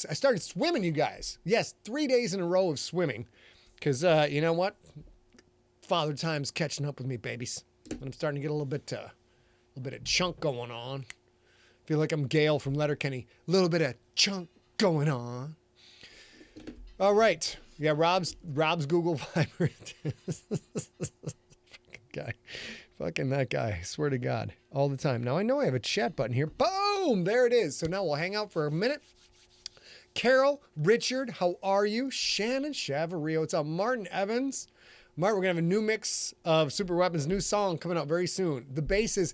I started swimming, you guys. Yes, 3 days in a row of swimming. Because, you know what? Father Time's catching up with me, babies. And I'm starting to get a little bit of chunk going on. Feel like I'm Gail from Letterkenny. A little bit of chunk going on. All right. Yeah, Rob's Google Vibrant. Fucking guy. Fucking that guy. I swear to God. All the time. Now I know I have a chat button here. Boom! There it is. So now we'll hang out for a minute. Carol, Richard, how are you? Shannon Chavario. It's Martin Evans. Martin, we're going to have a new mix of Super Weapons' new song coming out very soon. The bass is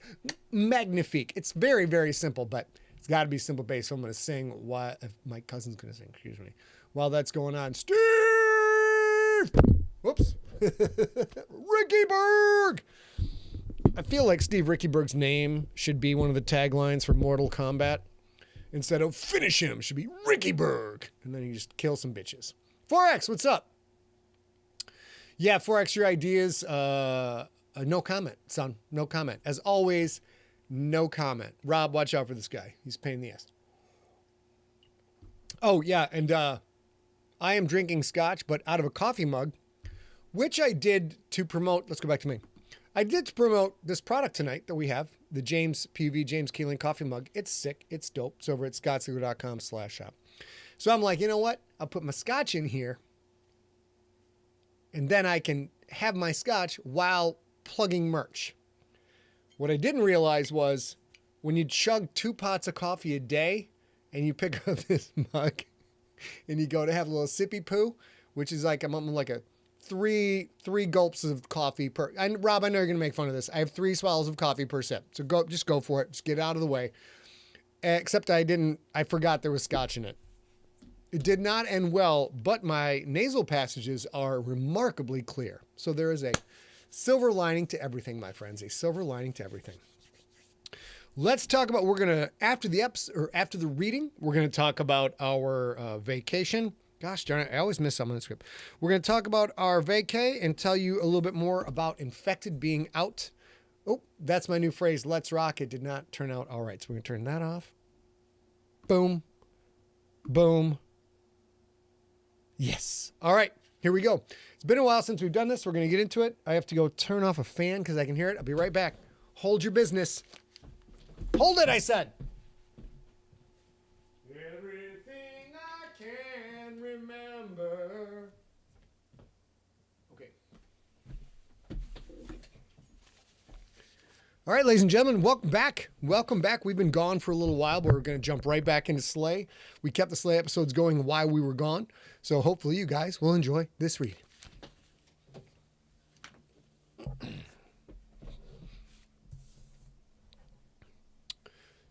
magnifique. It's very, very simple, but it's got to be simple bass. So I'm going to sing while my cousin's going to sing, excuse me. While that's going on, Steve! Whoops. Ricky Berg! I feel like Steve Rickyberg's name should be one of the taglines for Mortal Kombat. Instead of finish him, should be Ricky Berg. And then you just kill some bitches. 4X, what's up? Yeah, 4X, your ideas, no comment, son. No comment. As always, no comment. Rob, watch out for this guy. He's a pain in the ass. Oh, yeah, and I am drinking scotch, but out of a coffee mug, which I did to promote. Let's go back to me. I did promote this product tonight that we have, the James Keeling coffee mug. It's sick. It's dope. It's over at scottslegal.com/shop. So I'm like, you know what? I'll put my scotch in here, and then I can have my scotch while plugging merch. What I didn't realize was when you chug 2 pots of coffee a day and you pick up this mug and you go to have a little sippy poo, which is like, I'm like a three gulps of coffee per. And Rob, I know you're going to make fun of this. I have 3 swallows of coffee per sip. So just go for it. Just get it out of the way. Except I forgot there was scotch in it. It did not end well, but my nasal passages are remarkably clear. So there is a silver lining to everything, my friends. A silver lining to everything. Let's talk about, after the reading, we're going to talk about our vacation. Gosh darn it, I always miss something in the script. We're going to talk about our vacay and tell you a little bit more about infected being out. Oh, that's my new phrase, let's rock. It did not turn out all right. So we're going to turn that off. Boom. Boom. Yes. All right, here we go. It's been a while since we've done this. We're going to get into it. I have to go turn off a fan because I can hear it. I'll be right back. Hold your business. Hold it, I said. Everything I can remember. Okay. All right, ladies and gentlemen, welcome back. Welcome back. We've been gone for a little while, but we're going to jump right back into Slay. We kept the Slay episodes going while we were gone, so hopefully you guys will enjoy this read.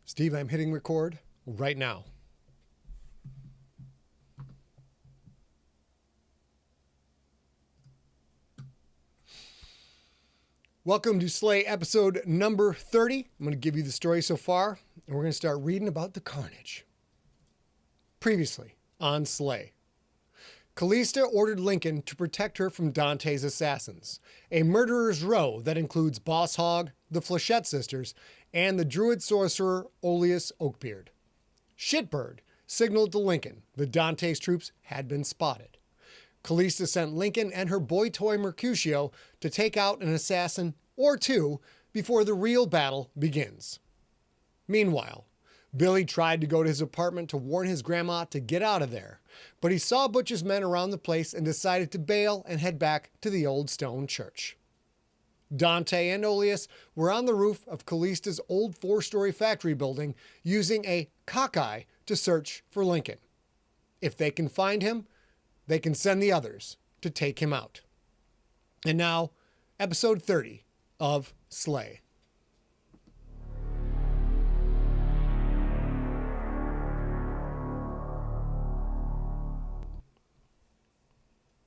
Steve, I'm hitting record right now. Welcome to Slay episode number 30. I'm going to give you the story so far, and we're going to start reading about the carnage. Previously on Slay. Callista ordered Lincoln to protect her from Dante's assassins, a murderer's row that includes Boss Hawg, the Flechette Sisters, and the druid-sorcerer Oleus Oakbeard. Shitbird signaled to Lincoln that Dante's troops had been spotted. Callista sent Lincoln and her boy toy Mercutio to take out an assassin or 2 before the real battle begins. Meanwhile, Billy tried to go to his apartment to warn his grandma to get out of there, but he saw Butch's men around the place and decided to bail and head back to the old stone church. Dante and Oleus were on the roof of Callista's old 4-story factory building using a cockeye to search for Lincoln. If they can find him, they can send the others to take him out. And now, episode 30 of Slay.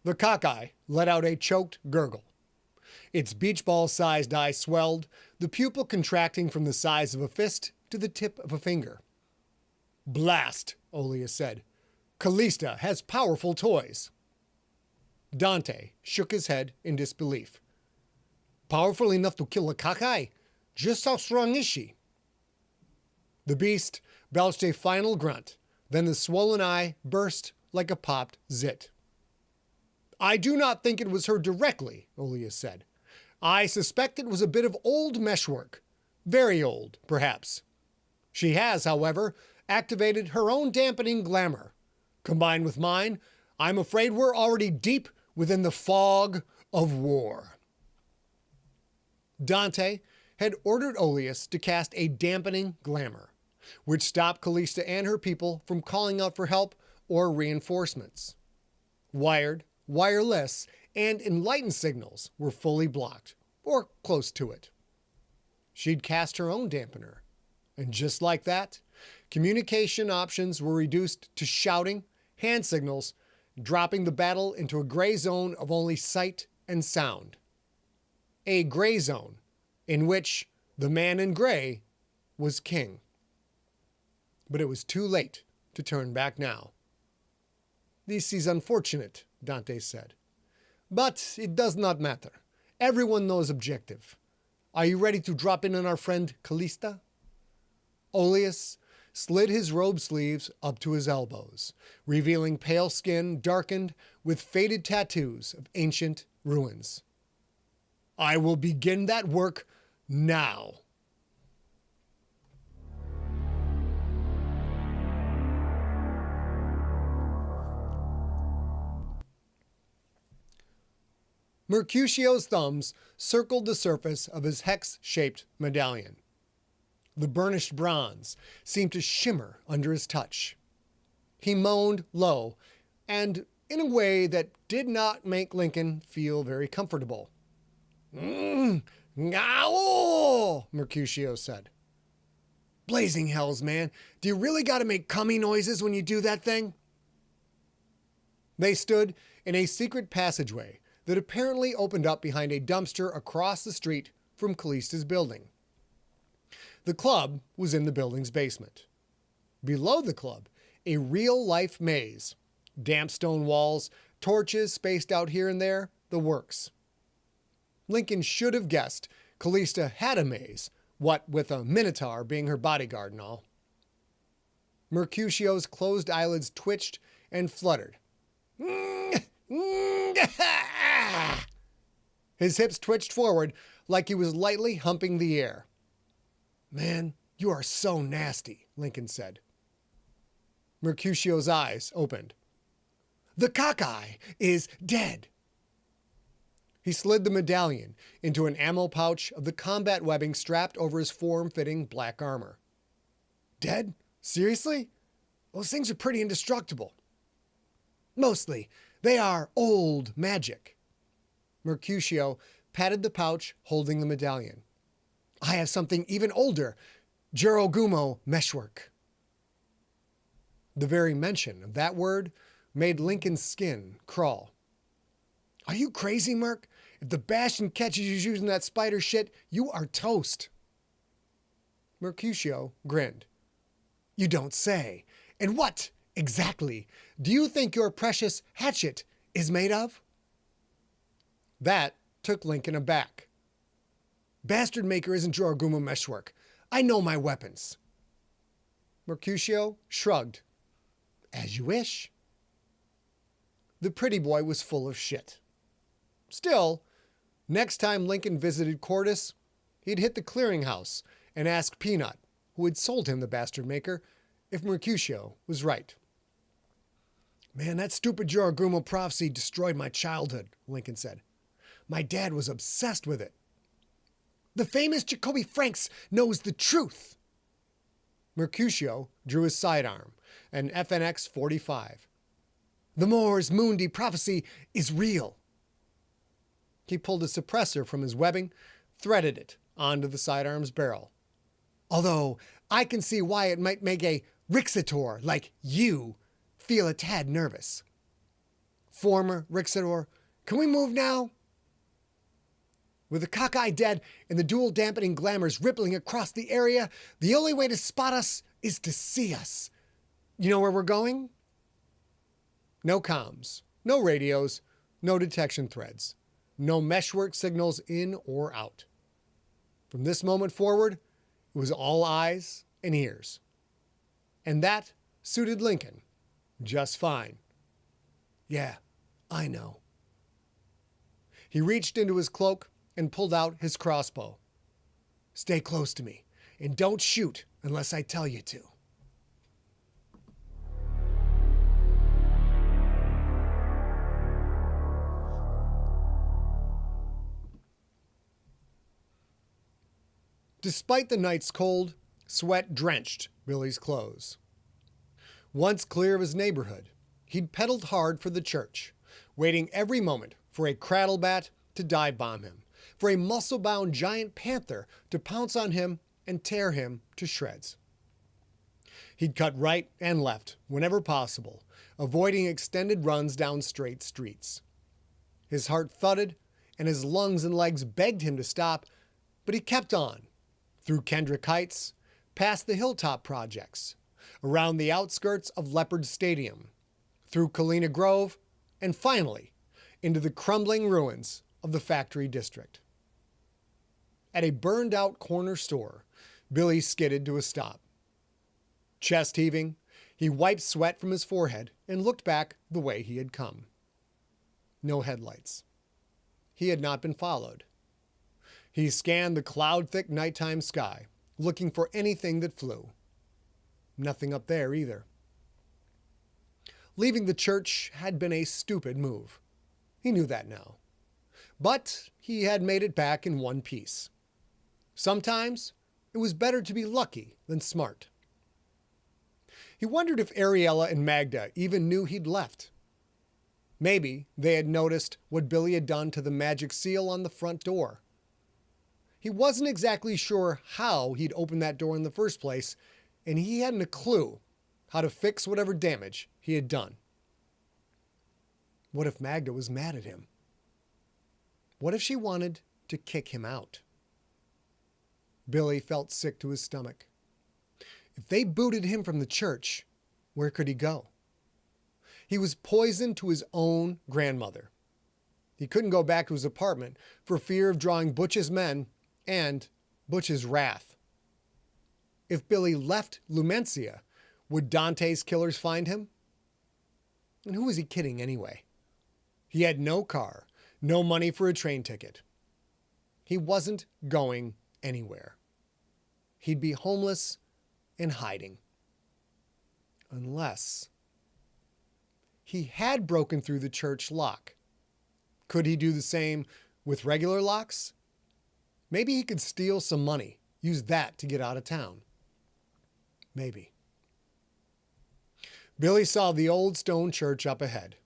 The cockeye let out a choked gurgle. Its beach ball-sized eye swelled, the pupil contracting from the size of a fist to the tip of a finger. Blast, Oleus said. Callista has powerful toys. Dante shook his head in disbelief. Powerful enough to kill a cockeye? Just how strong is she? The beast belched a final grunt, Then the swollen eye burst like a popped zit. "I do not think it was her directly," Oleus said. "I suspect it was a bit of old meshwork. Very old, perhaps. She has, however, activated her own dampening glamour. Combined with mine, I'm afraid we're already deep within the fog of war." Dante had ordered Oleus to cast a dampening glamour, which stopped Callista and her people from calling out for help or reinforcements. Wired, wireless, and enlightened signals were fully blocked, or close to it. She'd cast her own dampener, and just like that, communication options were reduced to shouting, hand signals, dropping the battle into a gray zone of only sight and sound. A gray zone in which the man in gray was king. But it was too late to turn back now. "This is unfortunate," Dante said. "But it does not matter. Everyone knows objective. Are you ready to drop in on our friend Callista?" Oleus slid his robe sleeves up to his elbows, revealing pale skin darkened with faded tattoos of ancient ruins. "I will begin that work now." Mercutio's thumbs circled the surface of his hex-shaped medallion. The burnished bronze seemed to shimmer under his touch. He moaned low, and in a way that did not make Lincoln feel very comfortable. "Ngao!" Mercutio said. "Blazing hells, man. Do you really got to make cummy noises when you do that thing?" They stood in a secret passageway that apparently opened up behind a dumpster across the street from Callista's building. The club was in the building's basement. Below the club, a real-life maze. Damp stone walls, torches spaced out here and there, the works. Lincoln should have guessed Callista had a maze, what with a minotaur being her bodyguard and all. Mercutio's closed eyelids twitched and fluttered. His hips twitched forward like he was lightly humping the air. "Man, you are so nasty," Lincoln said. Mercutio's eyes opened. "The cockeye is dead." He slid the medallion into an ammo pouch of the combat webbing strapped over his form-fitting black armor. "Dead? Seriously? Those things are pretty indestructible." "Mostly. They are old magic." Mercutio patted the pouch holding the medallion. "I have something even older, Jurogumo meshwork." The very mention of that word made Lincoln's skin crawl. "Are you crazy, Merc? If the Bastion catches you using that spider shit, you are toast." Mercutio grinned. "You don't say. And what, exactly, do you think your precious hatchet is made of?" That took Lincoln aback. "Bastard Maker isn't Jurogumo meshwork. I know my weapons." Mercutio shrugged. "As you wish." The pretty boy was full of shit. Still, next time Lincoln visited Cordis, he'd hit the clearinghouse and ask Peanut, who had sold him the Bastard Maker, if Mercutio was right. "Man, that stupid Jurogumo prophecy destroyed my childhood," Lincoln said. "My dad was obsessed with it." "The famous Jacoby Franks knows the truth." Mercutio drew his sidearm, an FNX 45. "The Mors Mundi prophecy is real." He pulled a suppressor from his webbing, threaded it onto the sidearm's barrel. "Although I can see why it might make a Rixator like you feel a tad nervous." "Former Rixator, can we move now?" With the cockeye dead and the dual dampening glamours rippling across the area, the only way to spot us is to see us. You know where we're going? No comms, no radios, no detection threads, no meshwork signals in or out. From this moment forward, it was all eyes and ears. And that suited Lincoln just fine. Yeah, I know. He reached into his cloak and pulled out his crossbow. Stay close to me, and don't shoot unless I tell you to. Despite the night's cold, sweat drenched Billy's clothes. Once clear of his neighborhood, he'd pedaled hard for the church, waiting every moment for a craddlebat to dive bomb him, for a muscle-bound giant panther to pounce on him and tear him to shreds. He'd cut right and left whenever possible, avoiding extended runs down straight streets. His heart thudded, and his lungs and legs begged him to stop, but he kept on, through Kendrick Heights, past the Hilltop Projects, around the outskirts of Leopard Stadium, through Kalina Grove, and finally into the crumbling ruins of the Factory District. At a burned-out corner store, Billy skidded to a stop. Chest heaving, he wiped sweat from his forehead and looked back the way he had come. No headlights. He had not been followed. He scanned the cloud-thick nighttime sky, looking for anything that flew. Nothing up there either. Leaving the church had been a stupid move. He knew that now. But he had made it back in one piece. Sometimes it was better to be lucky than smart. He wondered if Ariella and Magda even knew he'd left. Maybe they had noticed what Billy had done to the magic seal on the front door. He wasn't exactly sure how he'd opened that door in the first place, and he hadn't a clue how to fix whatever damage he had done. What if Magda was mad at him? What if she wanted to kick him out? Billy felt sick to his stomach. If they booted him from the church, where could he go? He was poisoned to his own grandmother. He couldn't go back to his apartment for fear of drawing Butch's men and Butch's wrath. If Billy left Lumencia, would Dante's killers find him? And who was he kidding anyway? He had no car, no money for a train ticket. He wasn't going anywhere. He'd be homeless and hiding. Unless he had broken through the church lock. Could he do the same with regular locks? Maybe he could steal some money, use that to get out of town. Maybe. Billy saw the old stone church up ahead.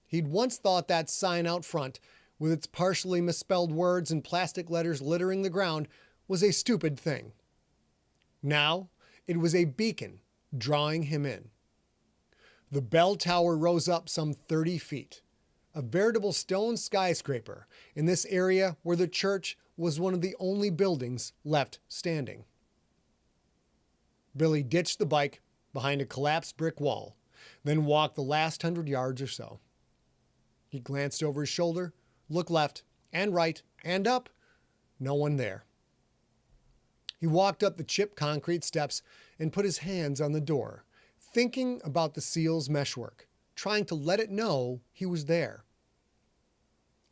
He'd once thought that sign out front, with its partially misspelled words and plastic letters littering the ground, was a stupid thing. Now, it was a beacon drawing him in. The bell tower rose up some 30 feet, a veritable stone skyscraper in this area where the church was one of the only buildings left standing. Billy ditched the bike behind a collapsed brick wall, then walked the last 100 yards or so. He glanced over his shoulder, looked left and right and up. No one there. He walked up the chipped concrete steps and put his hands on the door, thinking about the seal's meshwork, trying to let it know he was there.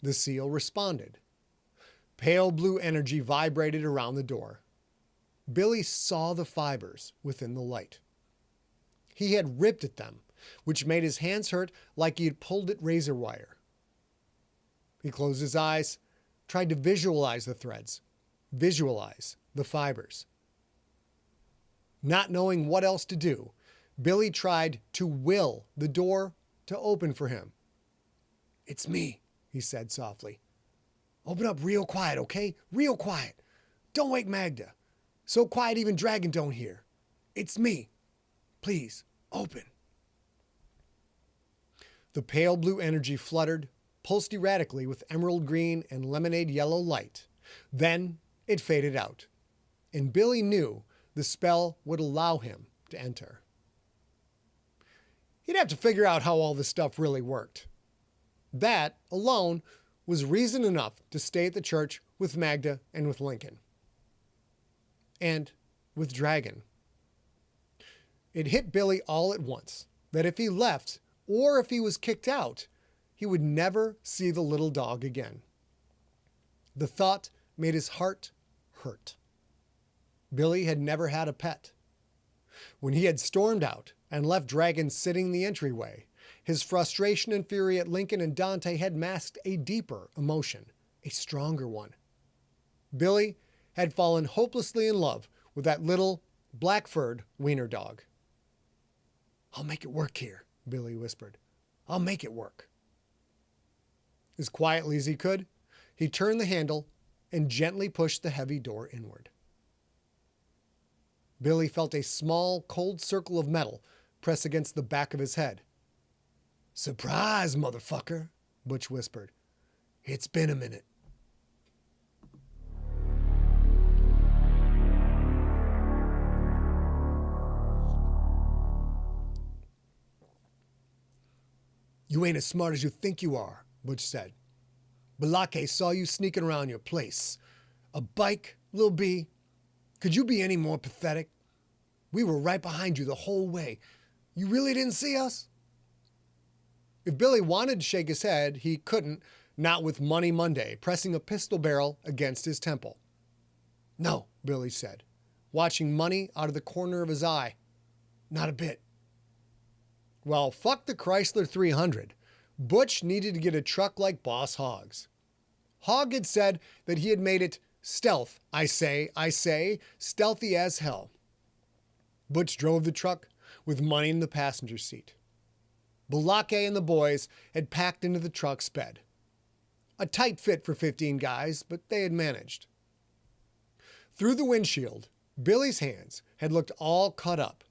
The seal responded. Pale blue energy vibrated around the door. Billy saw the fibers within the light. He had ripped at them, which made his hands hurt like he had pulled at razor wire. He closed his eyes, tried to visualize the threads, visualize the fibers. Not knowing what else to do, Billy tried to will the door to open for him. "It's me," he said softly. "Open up real quiet, okay? Real quiet. Don't wake Magda. So quiet even Dragon don't hear. It's me. Please, open." The pale blue energy fluttered, pulsed erratically with emerald green and lemonade yellow light. Then it faded out, and Billy knew the spell would allow him to enter. He'd have to figure out how all this stuff really worked. That, alone, was reason enough to stay at the church with Magda and with Lincoln. And with Dragon. It hit Billy all at once that if he left or if he was kicked out, he would never see the little dog again. The thought made his heart hurt. Billy had never had a pet. When he had stormed out and left Dragon sitting in the entryway, his frustration and fury at Lincoln and Dante had masked a deeper emotion, a stronger one. Billy had fallen hopelessly in love with that little black-furred wiener dog. "I'll make it work here," Billy whispered. "I'll make it work." As quietly as he could, he turned the handle and gently pushed the heavy door inward. Billy felt a small, cold circle of metal press against the back of his head. "Surprise, motherfucker," Butch whispered. "It's been a minute." "You ain't as smart as you think you are," Butch said. "Balake saw you sneaking around your place. A bike, Lil B. Could you be any more pathetic? We were right behind you the whole way. You really didn't see us?" If Billy wanted to shake his head, he couldn't, not with Money Monday pressing a pistol barrel against his temple. "No," Billy said, watching Money out of the corner of his eye. "Not a bit." Well, fuck the Chrysler 300. Butch needed to get a truck like Boss Hawg's. Hawg had said that he had made it stealth, I say, stealthy as hell. Butch drove the truck with Money in the passenger seat. Balake and the boys had packed into the truck's bed. A tight fit for 15 guys, but they had managed. Through the windshield, Billy's hands had looked all cut up,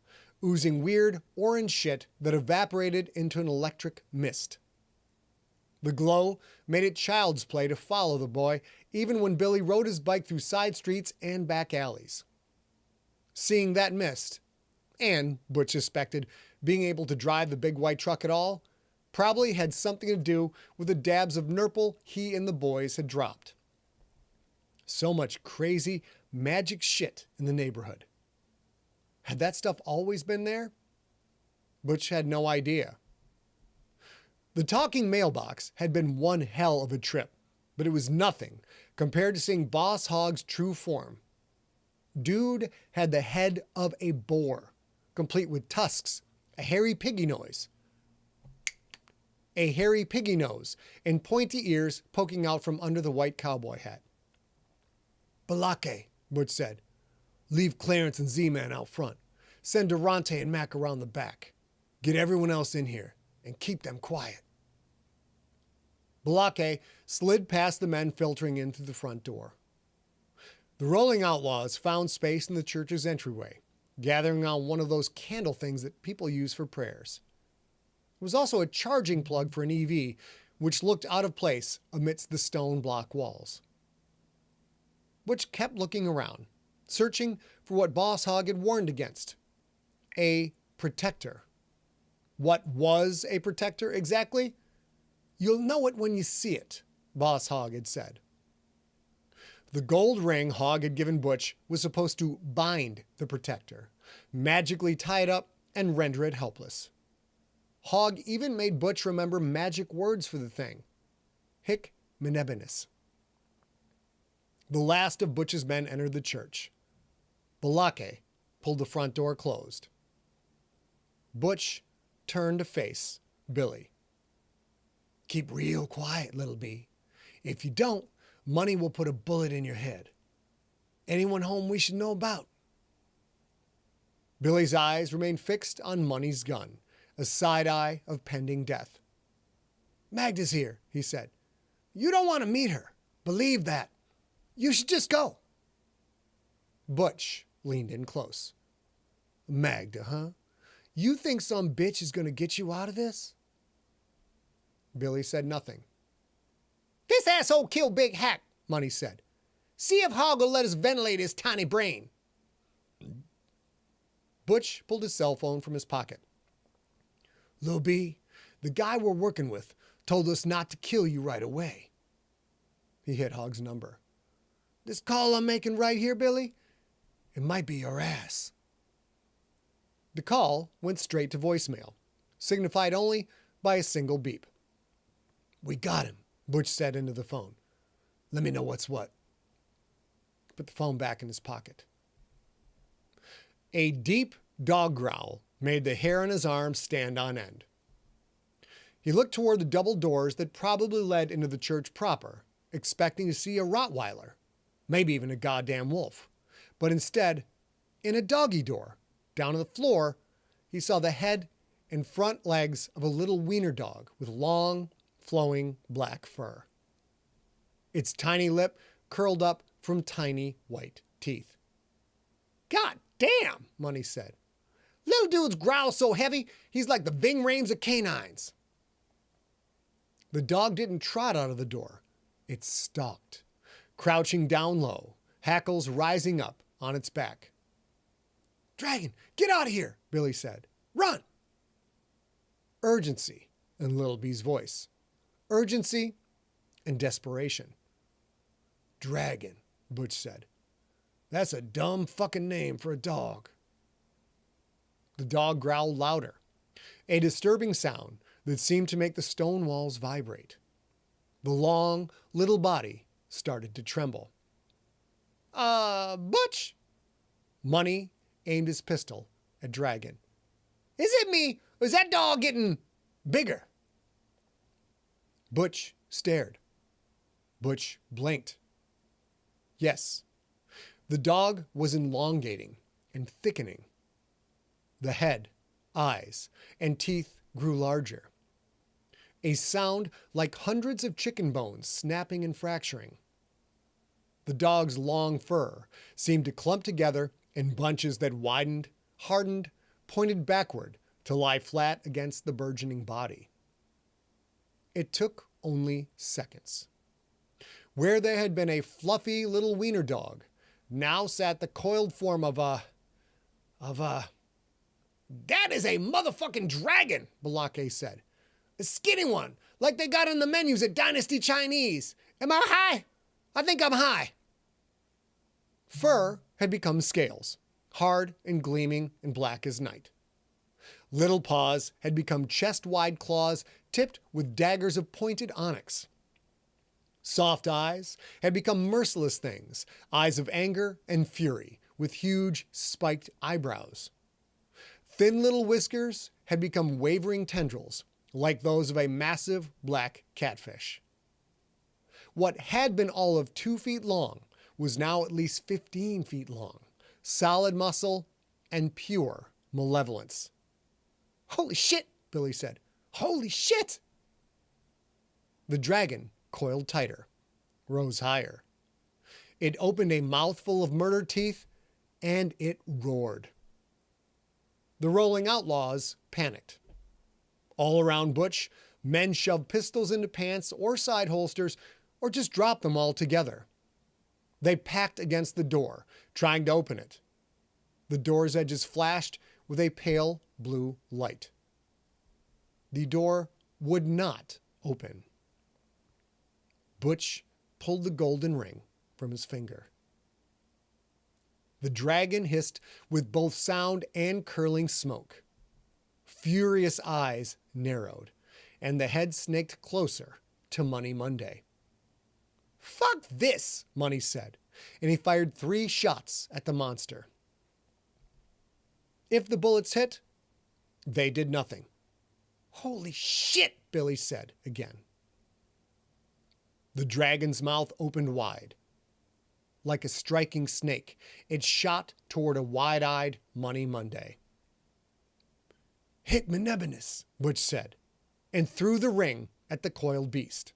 oozing weird orange shit that evaporated into an electric mist. The glow made it child's play to follow the boy, even when Billy rode his bike through side streets and back alleys. Seeing that mist, and, Butch suspected, being able to drive the big white truck at all, probably had something to do with the dabs of nurple he and the boys had dropped. So much crazy, magic shit in the neighborhood. Had that stuff always been there? Butch had no idea. The talking mailbox had been one hell of a trip, but it was nothing compared to seeing Boss Hawg's true form. Dude had the head of a boar, complete with tusks, a hairy piggy nose, and pointy ears poking out from under the white cowboy hat. "Balake," Butch said. "Leave Clarence and Z-Man out front. Send Durante and Mac around the back. Get everyone else in here and keep them quiet." Balake slid past the men filtering in through the front door. The rolling outlaws found space in the church's entryway, gathering on one of those candle things that people use for prayers. It was also a charging plug for an EV, which looked out of place amidst the stone block walls. Butch kept looking around, searching for what Boss Hawg had warned against. A protector. What was a protector exactly? "You'll know it when you see it," Boss Hawg had said. The gold ring Hawg had given Butch was supposed to bind the protector, magically tie it up and render it helpless. Hawg even made Butch remember magic words for the thing. Hic Menebenis. The last of Butch's men entered the church. Balake pulled the front door closed. Butch turned to face Billy. "Keep real quiet, little B. If you don't, Money will put a bullet in your head. Anyone home we should know about?" Billy's eyes remained fixed on Money's gun, a side eye of pending death. "Magda's here," he said. "You don't want to meet her. Believe that. You should just go." Butch leaned in close. "Magda, huh? You think some bitch is going to get you out of this?" Billy said nothing. "This asshole killed Big Hack," Money said. "See if Hawg will let us ventilate his tiny brain." Butch pulled his cell phone from his pocket. "Lil B, the guy we're working with told us not to kill you right away." He hit Hawg's number. "This call I'm making right here, Billy, it might be your ass." The call went straight to voicemail, signified only by a single beep. "We got him," Butch said into the phone. "Let me know what's what." Put the phone back in his pocket. A deep dog growl made the hair on his arms stand on end. He looked toward the double doors that probably led into the church proper, expecting to see a Rottweiler, maybe even a goddamn wolf. But instead, in a doggy door, down on the floor, he saw the head and front legs of a little wiener dog with long, flowing black fur. Its tiny lip curled up from tiny white teeth. "God damn," Money said. "Little dude's growl so heavy, he's like the Ving Rhames of canines." The dog didn't trot out of the door. It stalked, crouching down low, hackles rising up on its back. "Dragon, get out of here," Billy said. "Run!" Urgency in Little B's voice. Urgency and desperation. "Dragon," Butch said. "That's a dumb fucking name for a dog." The dog growled louder, a disturbing sound that seemed to make the stone walls vibrate. The long, little body started to tremble. Butch?" Money aimed his pistol at Dragon. "Is it me, or is that dog getting bigger?" Butch stared. Butch blinked. Yes, the dog was elongating and thickening. The head, eyes, and teeth grew larger. A sound like hundreds of chicken bones snapping and fracturing. The dog's long fur seemed to clump together in bunches that widened, hardened, pointed backward to lie flat against the burgeoning body. It took only seconds. Where there had been a fluffy little wiener dog, now sat the coiled form of a... "That is a motherfucking dragon," Balake said. "A skinny one, like they got on the menus at Dynasty Chinese. Am I high? I think I'm high." Fur had become scales, hard and gleaming and black as night. Little paws had become chest-wide claws tipped with daggers of pointed onyx. Soft eyes had become merciless things, eyes of anger and fury, with huge spiked eyebrows. Thin little whiskers had become wavering tendrils, like those of a massive black catfish. What had been all of 2 feet long was now at least 15 feet long, solid muscle and pure malevolence. "Holy shit," Billy said. "Holy shit!" The dragon coiled tighter, rose higher. It opened a mouthful of murder teeth, and it roared. The rolling outlaws panicked. All around Butch, men shoved pistols into pants or side holsters, or just dropped them altogether. They packed against the door, trying to open it. The door's edges flashed with a pale blue light. The door would not open. Butch pulled the golden ring from his finger. The dragon hissed with both sound and curling smoke. Furious eyes narrowed, and the head snaked closer to Money Monday. "Fuck this," Money said, and he fired 3 shots at the monster. If the bullets hit, they did nothing. "Holy shit," Billy said again. The dragon's mouth opened wide. Like a striking snake, it shot toward a wide-eyed Money Monday. "Hit Menebenis," Butch said, and threw the ring at the coiled beast.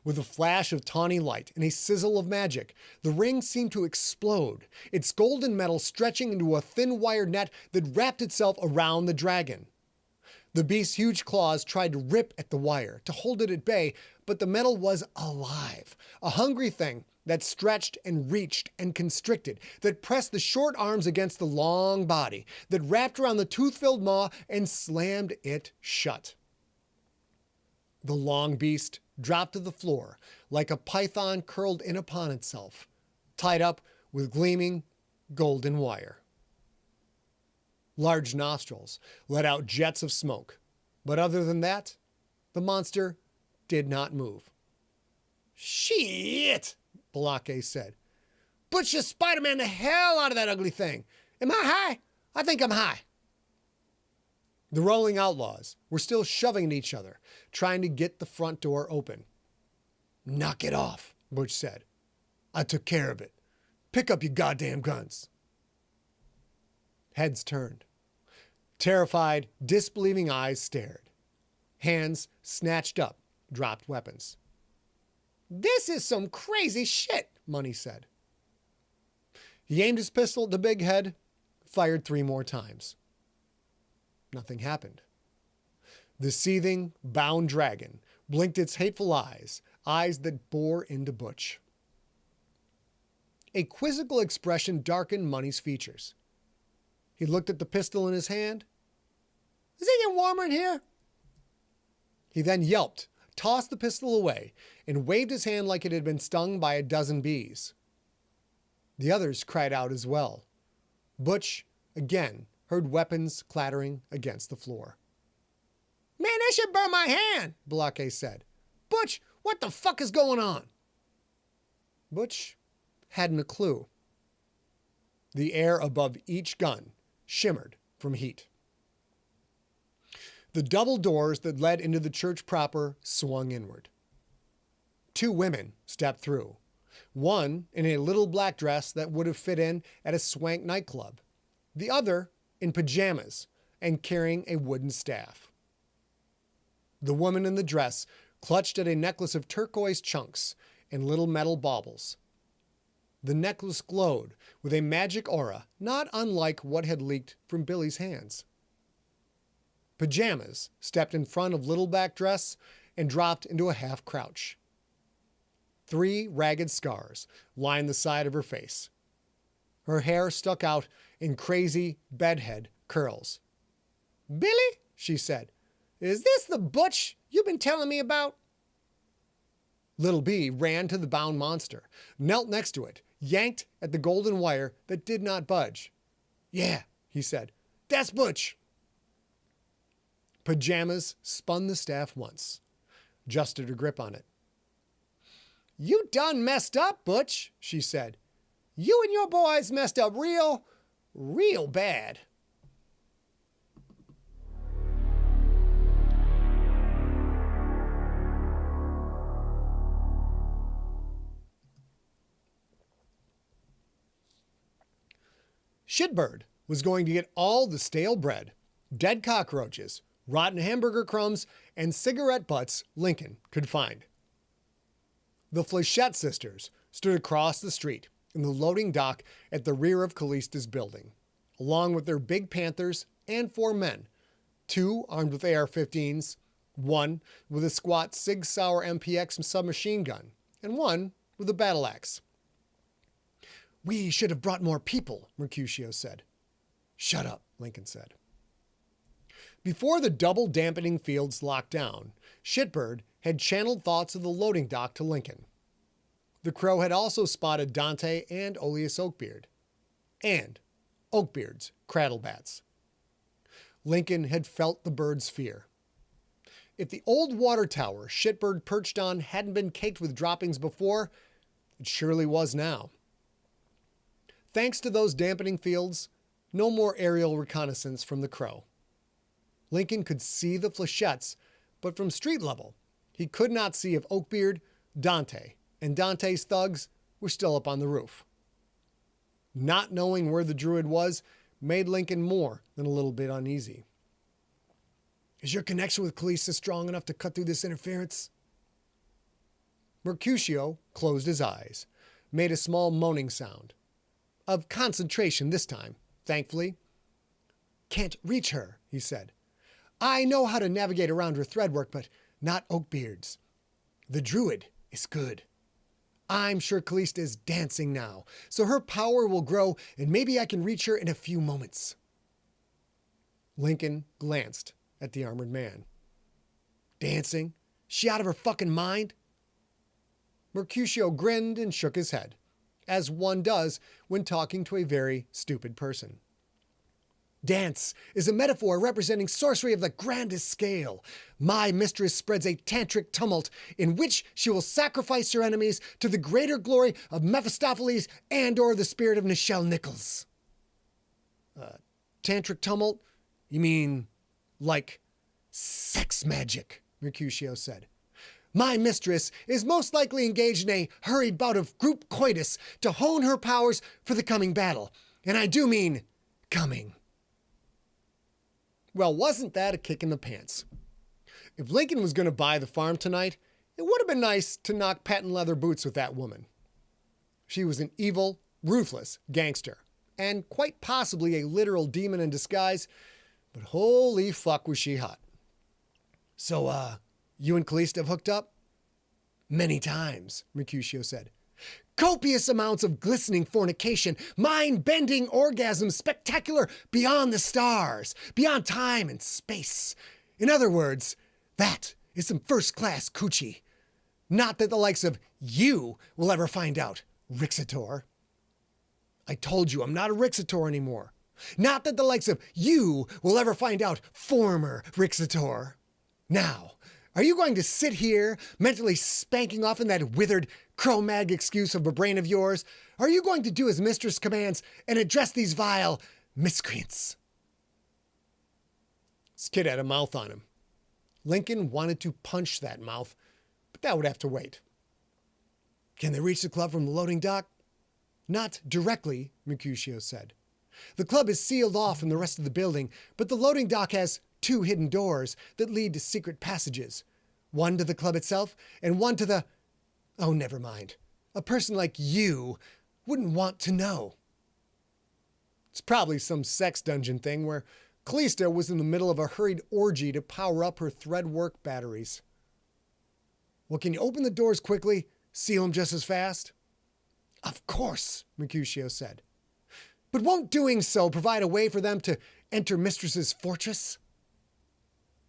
With a flash of tawny light and a sizzle of magic, the ring seemed to explode, its golden metal stretching into a thin wire net that wrapped itself around the dragon. The beast's huge claws tried to rip at the wire, to hold it at bay, but the metal was alive, a hungry thing that stretched and reached and constricted, that pressed the short arms against the long body, that wrapped around the tooth-filled maw and slammed it shut. The long beast dropped to the floor like a python curled in upon itself, tied up with gleaming golden wire. large nostrils let out jets of smoke. But other than that, the monster did not move. "Shit," Balake said. "Butch just Spider-Man the hell out of that ugly thing. Am I high? I think I'm high." The rolling outlaws were still shoving at each other, trying to get the front door open. "Knock it off," Butch said. "I took care of it. Pick up your goddamn guns." Heads turned. Terrified, disbelieving eyes stared. Hands snatched up, dropped weapons. "This is some crazy shit," Money said. He aimed his pistol at the big head, fired 3 more times. Nothing happened. The seething, bound dragon blinked its hateful eyes that bore into Butch. A quizzical expression darkened Money's features. He looked at the pistol in his hand. "Is it getting warmer in here?" He then yelped, tossed the pistol away, and waved his hand like it had been stung by a dozen bees. The others cried out as well. Butch, again, heard weapons clattering against the floor. "Man, that should burn my hand," Balake said. "Butch, what the fuck is going on?" Butch hadn't a clue. The air above each gun shimmered from heat. The double doors that led into the church proper swung inward. 2 women stepped through, one in a little black dress that would have fit in at a swank nightclub, the other in pajamas and carrying a wooden staff. The woman in the dress clutched at a necklace of turquoise chunks and little metal baubles. The necklace glowed with a magic aura not unlike what had leaked from Billy's hands. Pajamas stepped in front of little black dress and dropped into a half crouch. 3 ragged scars lined the side of her face. Her hair stuck out in crazy bedhead curls. "Billy," she said, "is this the Butch you've been telling me about?" Little B ran to the bound monster, knelt next to it, yanked at the golden wire that did not budge. "Yeah," he said, "that's Butch." Pajamas spun the staff once, adjusted her grip on it. "You done messed up, Butch," she said. "You and your boys messed up real bad." Shitbird was going to get all the stale bread, dead cockroaches, rotten hamburger crumbs, and cigarette butts Lincoln could find. The Flechette Sisters stood across the street in the loading dock at the rear of Callista's building, along with their big panthers and 4 men, 2 armed with AR-15s, 1 with a squat Sig Sauer MPX submachine gun, and 1 with a battle axe. "We should have brought more people," Mercutio said. "Shut up," Lincoln said. Before the double dampening fields locked down, Shitbird had channeled thoughts of the loading dock to Lincoln. The crow had also spotted Dante and Oleus Oakbeard, and Oakbeard's cradlebats. Lincoln had felt the bird's fear. If the old water tower Shitbird perched on hadn't been caked with droppings before, it surely was now. Thanks to those dampening fields, no more aerial reconnaissance from the crow. Lincoln could see the Flechettes, but from street level, he could not see if Oakbeard, Dante, and Dante's thugs were still up on the roof. Not knowing where the druid was made Lincoln more than a little bit uneasy. "Is your connection with Callista strong enough to cut through this interference?" Mercutio closed his eyes, made a small moaning sound. Of concentration this time, thankfully. "Can't reach her," he said. "I know how to navigate around her threadwork, but not Oakbeard's. The druid is good. I'm sure Callista is dancing now, so her power will grow and maybe I can reach her in a few moments." Lincoln glanced at the armored man. "Dancing? She out of her fucking mind?" Mercutio grinned and shook his head, as one does when talking to a very stupid person. dance is a metaphor representing sorcery of the grandest scale. My mistress spreads a tantric tumult in which she will sacrifice her enemies to the greater glory of Mephistopheles and or the spirit of Nichelle Nichols. Tantric tumult? You mean like sex magic, Mercutio said. My mistress is most likely engaged in a hurried bout of group coitus to hone her powers for the coming battle. And I do mean coming. Well, wasn't that a kick in the pants? If Lincoln was going to buy the farm tonight, it would have been nice to knock patent leather boots with that woman. She was an evil, ruthless gangster, and quite possibly a literal demon in disguise, but holy fuck was she hot. So, you and Callista have hooked up? Many times, Mercutio said. Copious amounts of glistening fornication, mind-bending orgasms, spectacular beyond the stars, beyond time and space. In other words, that is some first-class coochie. Not that the likes of you will ever find out, Rixator. I told you I'm not a Rixator anymore. Not that the likes of you will ever find out, former Rixator. Now, are you going to sit here, mentally spanking off in that withered, Cro-Mag excuse of a brain of yours? Or are you going to do as mistress commands and address these vile miscreants? This kid had a mouth on him. Lincoln wanted to punch that mouth, but that would have to wait. Can they reach the club from the loading dock? Not directly, Mercutio said. The club is sealed off from the rest of the building, but the loading dock has 2 hidden doors that lead to secret passages. One to the club itself, and one to the... Oh, never mind. A person like you wouldn't want to know. It's probably some sex dungeon thing where Callista was in the middle of a hurried orgy to power up her threadwork batteries. Well, can you open the doors quickly, seal them just as fast? Of course, Mercutio said. But won't doing so provide a way for them to enter Mistress's fortress?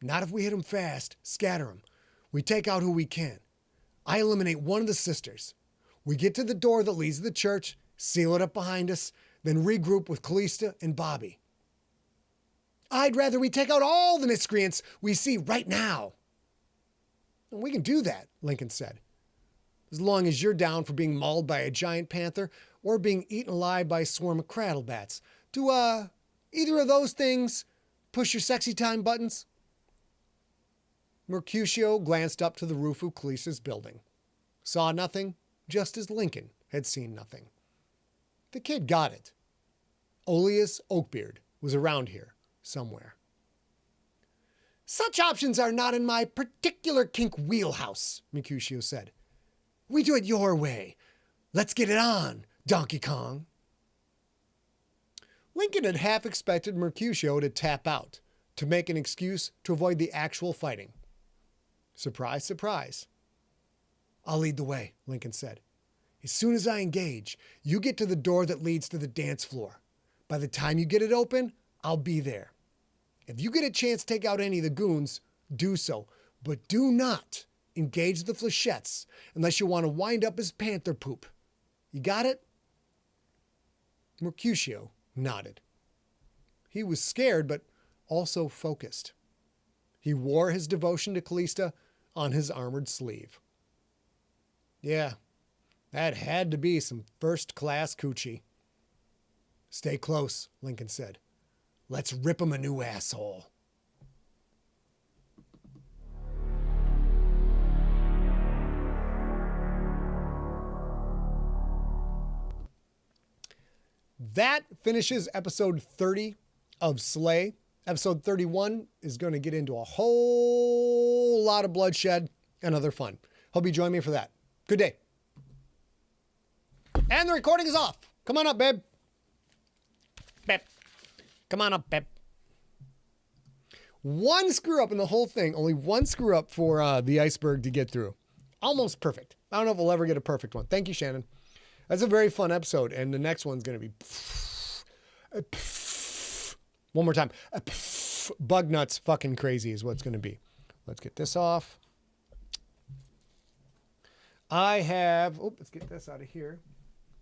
Not if we hit them fast, scatter them. We take out who we can. I eliminate one of the sisters. We get to the door that leads to the church, seal it up behind us, then regroup with Callista and Bobby. I'd rather we take out all the miscreants we see right now. We can do that, Lincoln said. As long as you're down for being mauled by a giant panther or being eaten alive by a swarm of crattlebats. Do, either of those things push your sexy time buttons? Mercutio glanced up to the roof of Callista's building. Saw nothing, just as Lincoln had seen nothing. The kid got it. Oleus Oakbeard was around here somewhere. Such options are not in my particular kink wheelhouse, Mercutio said. We do it your way. Let's get it on, Donkey Kong. Lincoln had half expected Mercutio to tap out, to make an excuse to avoid the actual fighting. Surprise, surprise. I'll lead the way, Lincoln said. As soon as I engage, you get to the door that leads to the dance floor. By the time you get it open, I'll be there. If you get a chance to take out any of the goons, do so. But do not engage the Flechettes unless you want to wind up as panther poop. You got it? Mercutio nodded. He was scared, but also focused. He wore his devotion to Callista on his armored sleeve. Yeah, that had to be some first-class coochie. Stay close, Lincoln said. Let's rip him a new asshole. That finishes episode 30 of Slay. Episode 31 is going to get into a whole lot of bloodshed and other fun. Hope you join me for that. Good day. And the recording is off. Come on up, babe. Babe. Come on up, babe. One screw up in the whole thing. Only one screw up for the iceberg to get through. Almost perfect. I don't know if we'll ever get a perfect one. Thank you, Shannon. That's a very fun episode. And the next one's going to be... One more time. Bug nuts fucking crazy is what it's going to be. Let's get this off. I have... Oh, let's get this out of here.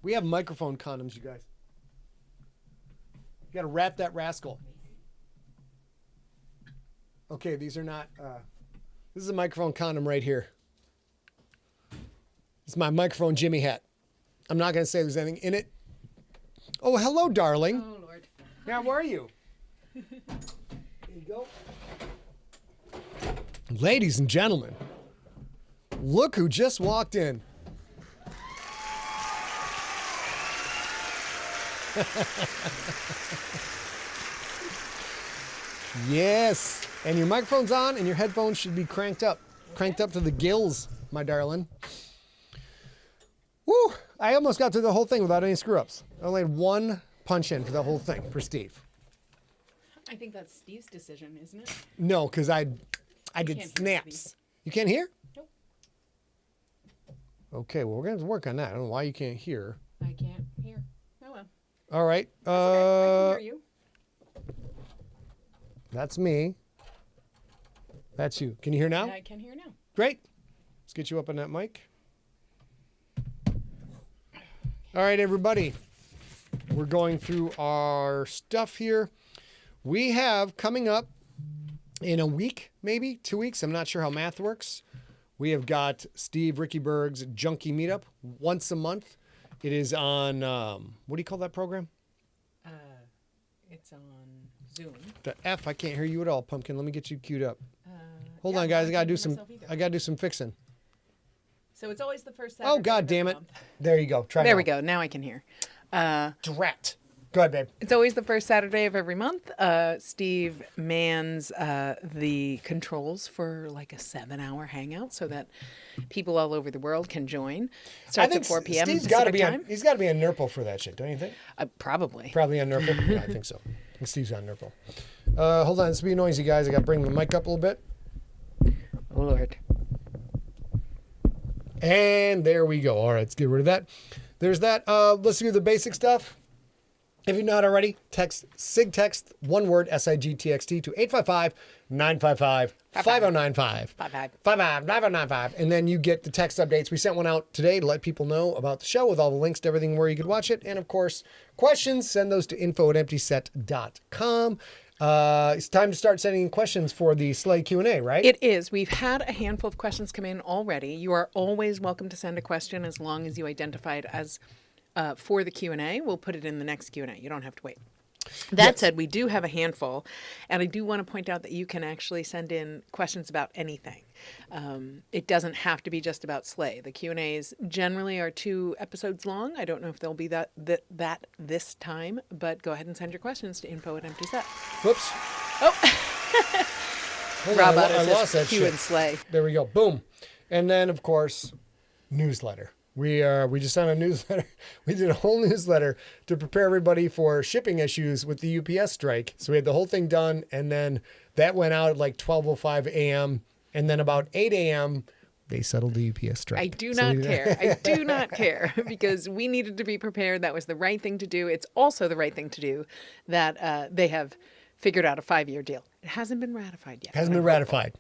We have microphone condoms, you guys. You got to wrap that rascal. Okay, these are not. This is a microphone condom right here. It's my microphone Jimmy hat. I'm not going to say there's anything in it. Oh, hello, darling. Oh, Lord. How are you? There you go. Ladies and gentlemen, look who just walked in. Yes. And your microphone's on and your headphones should be cranked up. Cranked up to the gills, my darling. Woo! I almost got through the whole thing without any screw-ups. I only had one punch in for the whole thing for Steve. I think that's Steve's decision, isn't it? No, because I did can't hear snaps. You can't hear? Nope. Okay, well, we're going to have to work on that. I don't know why you can't hear. I can't hear. Oh, well. All right. That's okay. I can hear you. That's me. That's you. Can you hear now? Yeah, I can hear now. Great. Let's get you up on that mic. All right, everybody. We're going through our stuff here. We have coming up in a week, maybe 2 weeks. I'm not sure how math works. We have got Steve Rickyberg's Junkie Meetup once a month. It is on, what do you call that program? It's on Zoom. The F, I can't hear you at all, Pumpkin. Let me get you queued up. Hold Yeah, on, guys. I I gotta can't do hear some. myself either. I gotta do some fixing. So it's always the first Saturday. Oh God of every damn it! month. There you go. Try. There now. we go. Now I can hear. Drat. Go ahead, babe. It's always the first Saturday of every month. Steve mans the controls for like a 7-hour hangout so that people all over the world can join. Starts at 4 p.m. Steve's got to Pacific be time. on. He's got to be on Nurple for that shit, don't you think? Probably. Probably on Nurple. Yeah, I think so. I think Steve's on Nurple. Hold on. It's be noisy, guys. I got to bring the mic up a little bit. Oh Lord. And there we go. All right, let's get rid of that. There's that. Let's do the basic stuff. If you're not already, text SIGTEXT, one word, SIGTXT, to 855-955-5095. 55-9095. And then you get the text updates. We sent one out today to let people know about the show with all the links to everything where you could watch it. And of course, questions, send those to info@emptyset.com. It's time to start sending in questions for the Slay Q&A, right? It is. We've had a handful of questions come in already. You are always welcome to send a question as long as you identify it as for the Q&A. We'll put it in the next Q&A. You don't have to wait. That said, we do have a handful, and I do want to point out that you can actually send in questions about anything. It doesn't have to be just about Slay. The Q&As generally are 2 episodes long. I don't know if they'll be that this time, but go ahead and send your questions to info@emptyset. Whoops. Oh, Hold Rob on, Otto I says lost that Q shit. and Slay. There we go. Boom. And then, of course, newsletter. We just sent a newsletter. We did a whole newsletter to prepare everybody for shipping issues with the UPS strike. So we had the whole thing done, and then that went out at like 12:05 a.m. And then about 8 a.m., they settled the UPS strike. I do not care. I do not care because we needed to be prepared. That was the right thing to do. It's also the right thing to do that they have figured out a 5-year deal. It hasn't been ratified yet. It hasn't been ratified.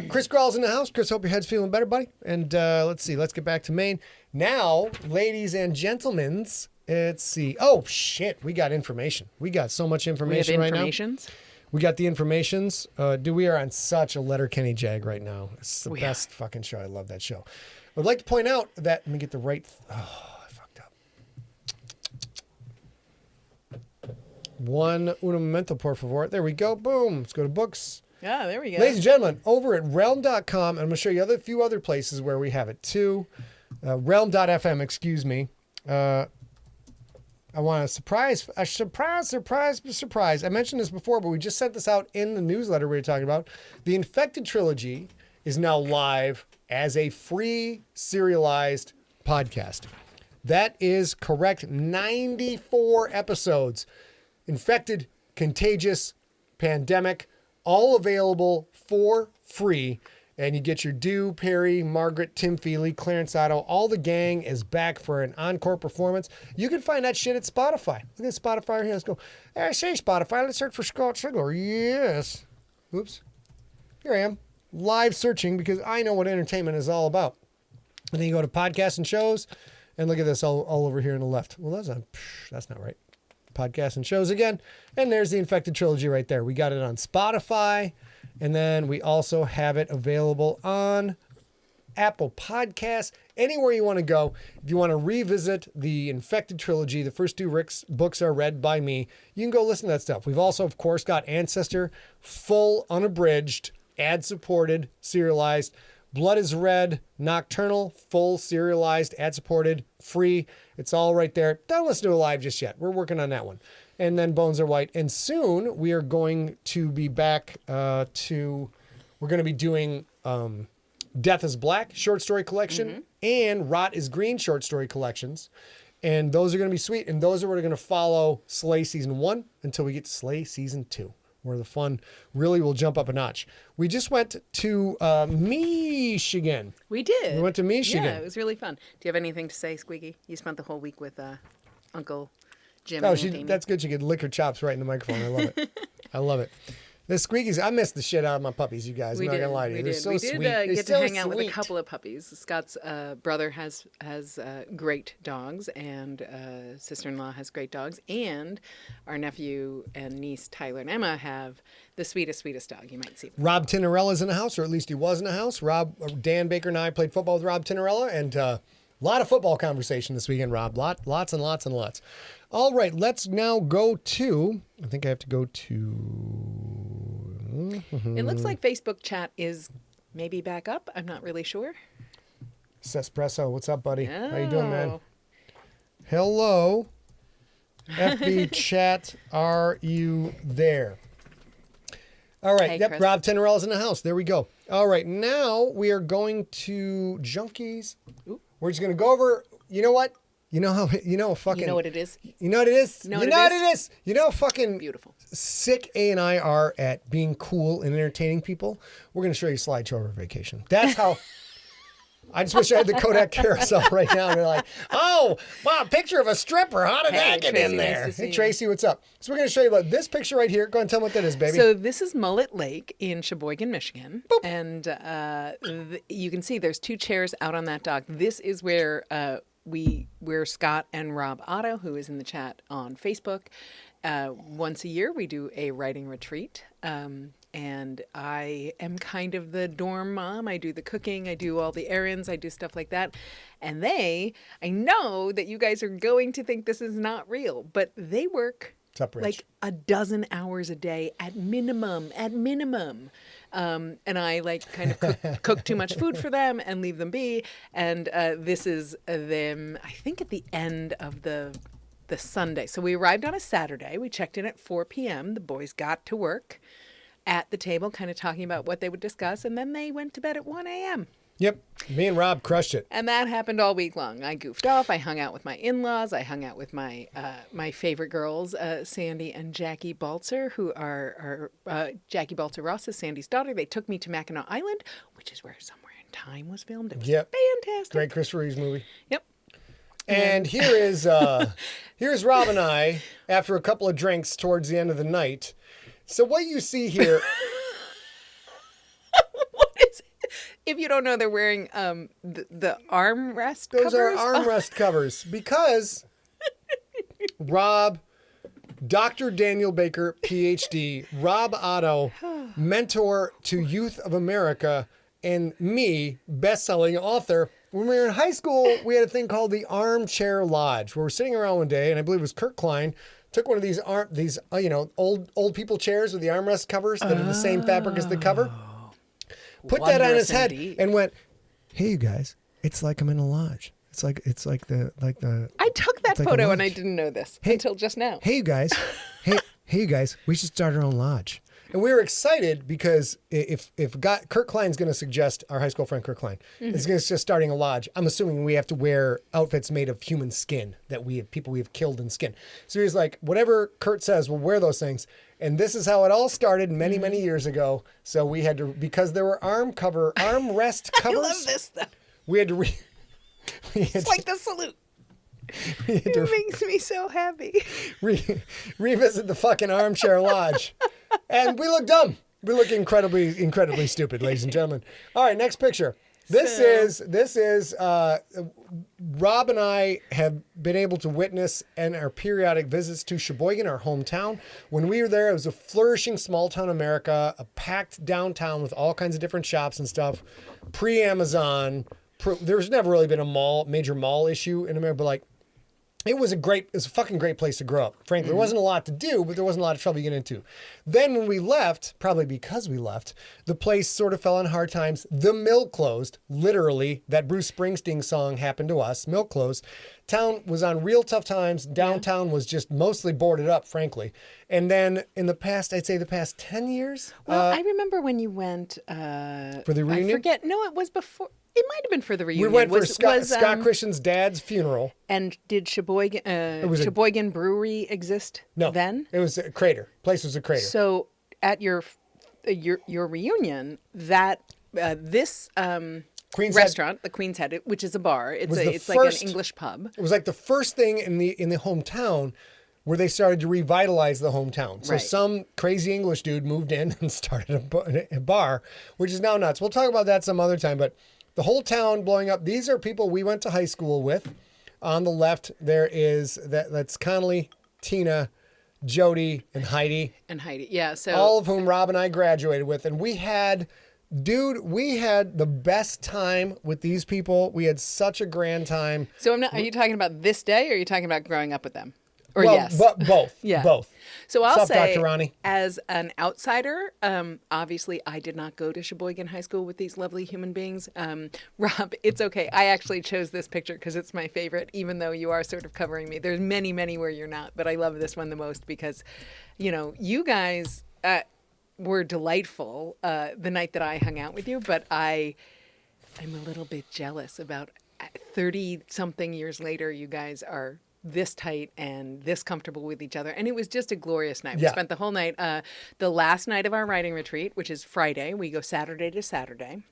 Chris Grawl's in the house. Chris, hope your head's feeling better, buddy. And let's see. Let's get back to Maine. Now, ladies and gentlemen, let's see. Oh, shit. We got information. We got so much information right now. We got the informations. Dude, we are on such a Letterkenny jag right now. It's the best fucking show. I love that show. I'd like to point out that, let me get the right, I fucked up. Un momento, por favor. There we go. Boom. Let's go to books. Yeah, there we go. Ladies and gentlemen, over at realm.com, and I'm going to show you a few other places where we have it too. Realm.fm, excuse me. I want a surprise. I mentioned this before, but we just sent this out in the newsletter we were talking about. The Infected Trilogy is now live as a free serialized podcast. That is correct. 94 episodes. Infected, Contagious, Pandemic, all available for free. And you get your Dew, Perry, Margaret, Tim Feely, Clarence Otto. All the gang is back for an encore performance. You can find that shit at Spotify. Look at Spotify here. Let's go. Hey, I say Spotify. Let's search for Scott Sigler. Yes. Oops. Here I am. Live searching because I know what entertainment is all about. And then you go to podcasts and shows. And look at this all over here on the left. Well, that's not right. podcasts and shows again. And there's the Infected Trilogy right there. We got it on Spotify. And then we also have it available on Apple Podcasts, anywhere you want to go. If you want to revisit the Infected Trilogy, the first 2 Rick's books are read by me. You can go listen to that stuff. We've also, of course, got Ancestor, full, unabridged, ad-supported, serialized. Blood is Red, Nocturnal, full, serialized, ad-supported, free. It's all right there. Don't listen to it live just yet. We're working on that one. And then Bones Are White. And soon we are going to be back we're going to be doing Death is Black short story collection and Rot is Green short story collections. And those are going to be sweet. And those are what are going to follow Slay Season 1 until we get to Slay Season 2, where the fun really will jump up a notch. We just went to Michigan. We did. We went to Michigan. Yeah, it was really fun. Do you have anything to say, Squeaky? You spent the whole week with Uncle Jim. Oh, that's good. She could lick her chops right in the microphone. I love it. I love it. The Squeakies, I missed the shit out of my puppies, you guys. I'm not going to lie to you. They're so sweet. We did get to hang out with a couple of puppies. Scott's brother has great dogs, and sister-in-law has great dogs, and our nephew and niece, Tyler and Emma, have the sweetest dog you might see. Rob Tinnarella's in the house, or at least he was in the house. Dan Baker and I played football with Rob Tinarella, and a lot of football conversation this weekend, Rob. Lots and lots and lots. All right, let's now go to, I think I have to go to... It looks like Facebook chat is maybe back up. I'm not really sure. Sespresso, what's up, buddy? Oh. How you doing, man? Hello. FB chat, are you there? All right, Hey, yep, Chris. Rob Tinnarella's in the house. There we go. All right, now we are going to Junkies. We're just going to go over, you know what? You know what it is? You know what it is? You know what it is? You know what it is? You know fucking Beautiful. sick A and I are at being cool and entertaining people. We're going to show you a slideshow of our vacation. That's how... I just wish I had the Kodak carousel right now. And they're like, oh, wow, picture of a stripper. How did that get Tracy, in there? nice to see Hey, you. Tracy, what's up? So we're going to show you about this picture right here. Go ahead and tell them what that is, baby. So this is Mullet Lake in Sheboygan, Michigan. Boop. And you can see there's 2 chairs out on that dock. This is where where Scott and Rob Otto, who is in the chat on Facebook, once a year we do a writing retreat. And I am kind of the dorm mom. I do the cooking. I do all the errands. I do stuff like that. And I know that you guys are going to think this is not real, but they work like 12 hours a day at minimum. And I kind of cook too much food for them and leave them be. And this is them, I think, at the end of the Sunday. So we arrived on a Saturday. We checked in at 4 p.m. The boys got to work at the table, kind of talking about what they would discuss, and then they went to bed at 1 a.m. Yep. Me and Rob crushed it. And that happened all week long. I goofed off. I hung out with my in-laws. I hung out with my my favorite girls, Sandy and Jackie Baltzer, who are Jackie Baltzer Ross is Sandy's daughter. They took me to Mackinac Island, which is where Somewhere in Time was filmed. It was fantastic. Great Chris Reeves movie. Yep. And here's Rob and I after a couple of drinks towards the end of the night. So what you see here... What is it? If you don't know, they're wearing the armrest covers. Those are armrest covers because Rob, Dr. Daniel Baker, PhD, Rob Otto, mentor to Youth of America, and me, best-selling author. When we were in high school, we had a thing called the Armchair Lodge, where we're sitting around one day, and I believe it was Kurt Klein, took one of these old people chairs with the armrest covers that are the same fabric as the cover, put that on his head, and went, "Hey, you guys, it's like I'm in a lodge. It's like the. I took that photo and I didn't know this until just now. Hey, you guys, hey, you guys, we should start our own lodge." And we were excited because if Kurt Klein's going to suggest, our high school friend Kurt Klein is going to suggest starting a lodge, I'm assuming we have to wear outfits made of human skin that people we have killed in skin. So he's like, whatever Kurt says, we'll wear those things. And this is how it all started many, many years ago. So we had to, because there were armrest covers. I love this stuff. We had to It's like the salute. It makes me so happy. Revisit the fucking Armchair Lodge. And we look dumb. We look incredibly, incredibly stupid, ladies and gentlemen. All right, next picture. This is Rob and I have been able to witness in our periodic visits to Sheboygan, our hometown. When we were there, it was a flourishing small town America, a packed downtown with all kinds of different shops and stuff. Pre-Amazon, there's never really been a major mall issue in America, but like it was a fucking great place to grow up. Frankly, there wasn't a lot to do, but there wasn't a lot of trouble to get into. Then when we left, probably because we left, the place sort of fell on hard times. The mill closed. Literally, that Bruce Springsteen song happened to us. Mill closed. Town was on real tough times. Downtown was just mostly boarded up, frankly. And then in the past, I'd say the past 10 years. Well, I remember when you went... for the reunion? I forget. No, it was before... It might have been for the reunion. We went for Scott Christian's dad's funeral. And did Sheboygan Brewery exist then? It was a crater. Place was a crater. So at your reunion, that this Queen's restaurant, the Queen's Head, which is a bar, it's like an English pub. It was like the first thing in the hometown where they started to revitalize the hometown. So some crazy English dude moved in and started a bar, which is now nuts. We'll talk about that some other time, but the whole town blowing up. These are people we went to high school with. On the left, there is that's Connolly, Tina, Jody, and Heidi. Yeah. So all of whom Rob and I graduated with. And we had the best time with these people. We had such a grand time. So are you talking about this day or are you talking about growing up with them? Or well, yes. Both. Yeah. Both. So I'll What's up, say, Dr. Ronnie? as an outsider, obviously I did not go to Sheboygan High School with these lovely human beings. Rob, it's okay. I actually chose this picture because it's my favorite, even though you are sort of covering me. There's many, many where you're not, but I love this one the most because, you guys were delightful the night that I hung out with you, but I'm a little bit jealous about 30-something years later, you guys are this tight and this comfortable with each other. And it was just a glorious night. We spent the whole night. The last night of our writing retreat, which is Friday, we go Saturday to Saturday.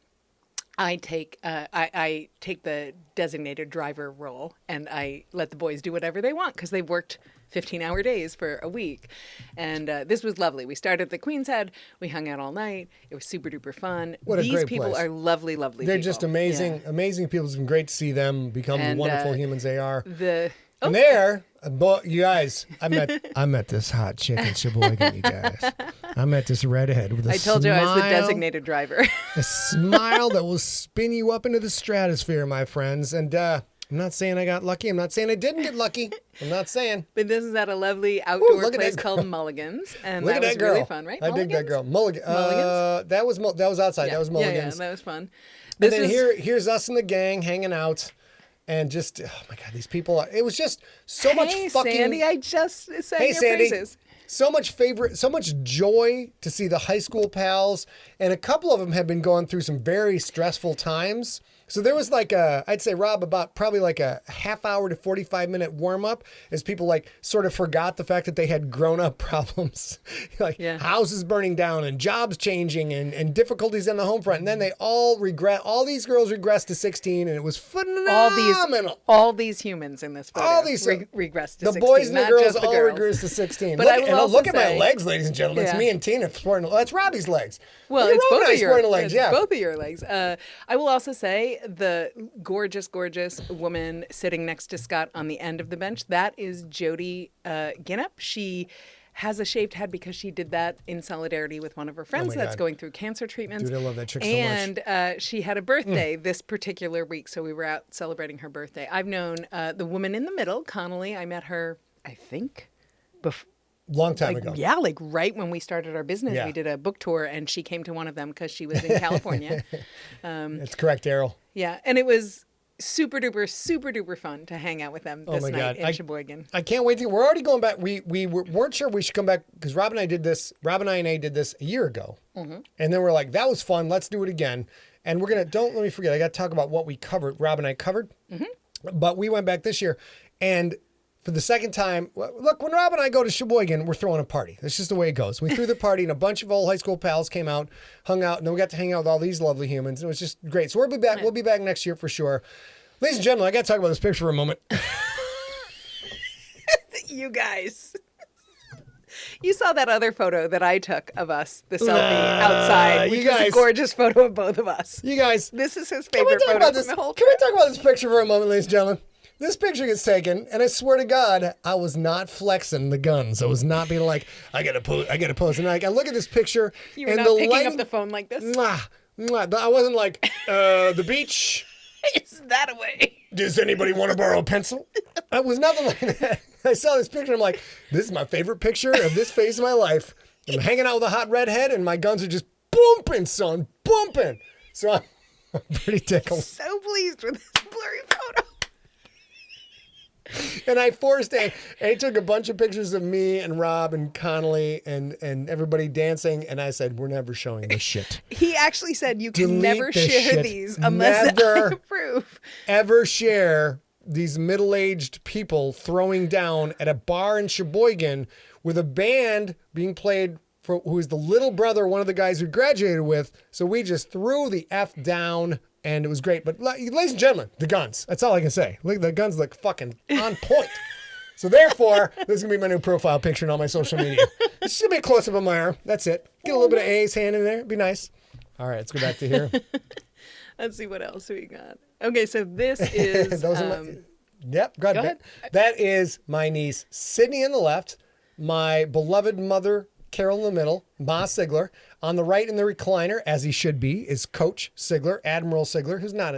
I take the designated driver role and I let the boys do whatever they want because they've worked 15-hour days for a week. And this was lovely. We started at the Queen's Head. We hung out all night. It was super duper fun. What a These great people place. are lovely, lovely They're people. just amazing, amazing people. It's been great to see them become the wonderful humans they are. And you guys, I met this hot chick in Sheboygan, you guys. I met this redhead with a smile. I told you I was the designated driver. A smile that will spin you up into the stratosphere, my friends. And I'm not saying I got lucky. I'm not saying I didn't get lucky. I'm not saying. But this is at a lovely outdoor place called Mulligan's. And look that was really fun, right? I dig that girl. Mulligan's? That was outside. Yeah. That was Mulligan's. Yeah, that was fun. And then here's us and the gang hanging out. And just, oh my God, these people, it was just so much fucking... Hey, Sandy, I just sang your Sandy. praises. So much joy to see the high school pals. And a couple of them have been going through some very stressful times. So there was I'd say, Rob, about probably like a half hour to 45-minute warm up as people sort of forgot the fact that they had grown up problems. Houses burning down and jobs changing and difficulties on the home front. And then they all these girls regressed to 16 and it was phenomenal. All these humans in this photo regressed to 16. The boys and the girls all girls. regressed to 16. But look at my legs, ladies and gentlemen. It's me and Tina sporting. That's Robbie's legs. Well, it's both of your legs. Yeah, both of your legs. I will also say the gorgeous woman sitting next to Scott on the end of the bench. That is Jody Ginnep. She has a shaved head because she did that in solidarity with one of her friends that's going through cancer treatments. Dude, I love that chick so much. And she had a birthday this particular week, so we were out celebrating her birthday. I've known the woman in the middle, Connolly. I met her, I think, before. Long time ago. Yeah, right when we started our business. Yeah. We did a book tour and she came to one of them because she was in California. That's correct, Daryl. Yeah, and it was super duper fun to hang out with them this night in Sheboygan. I can't wait we're already going back. We weren't sure we should come back because Rob and I did this a year ago. Mm-hmm. And then we're like, that was fun. Let's do it again. And don't let me forget, I got to talk about what we covered. Rob and I covered. Mm-hmm. But we went back this year and for the second time, look, when Rob and I go to Sheboygan, we're throwing a party. That's just the way it goes. We threw the party, and a bunch of old high school pals came out, hung out, and then we got to hang out with all these lovely humans. And it was just great. So we'll be back. We'll be back next year for sure. Ladies and gentlemen, I got to talk about this picture for a moment. You guys. You saw that other photo that I took of us, the selfie outside, which you guys- is a gorgeous photo of both of us. You guys, This is his can we favorite talk photo about from this? the whole Can we trip. talk about this picture for a moment, ladies and gentlemen? This picture gets taken, and I swear to God, I was not flexing the guns. I was not being like, I gotta pose. And I look at this picture, You were and not the picking light, up the phone like this. mwah, mwah. I wasn't like, the beach. Is that a way? Does anybody want to borrow a pencil? It was nothing like that. I saw this picture. I'm like, this is my favorite picture of this phase of my life. I'm hanging out with a hot redhead, and my guns are just bumping, son, bumping. So I'm pretty tickled. So pleased with this blurry photo. And I forced it. And he took a bunch of pictures of me and Rob and Connolly and everybody dancing. And I said, we're never showing this shit. He actually said you can Delete never this share shit. these unless Never. I approve. Ever share these middle-aged people throwing down at a bar in Sheboygan with a band being played for who is the little brother, one of the guys we graduated with. So we just threw the F down. And it was great. But ladies and gentlemen, the guns. That's all I can say. Look, the guns look fucking on point. So therefore, this is going to be my new profile picture on all my social media. It's going to be a close-up of my arm. That's it. Get a little bit of A's hand in there. It'd be nice. All right, let's go back to here. Let's see what else we got. Okay, so this is... Those are my, yep, go ahead. That is my niece, Sydney, on the left. My beloved mother, Carol, in the middle. Ma Sigler. On the right in the recliner, as he should be, is Coach Sigler, Admiral Sigler, who's not.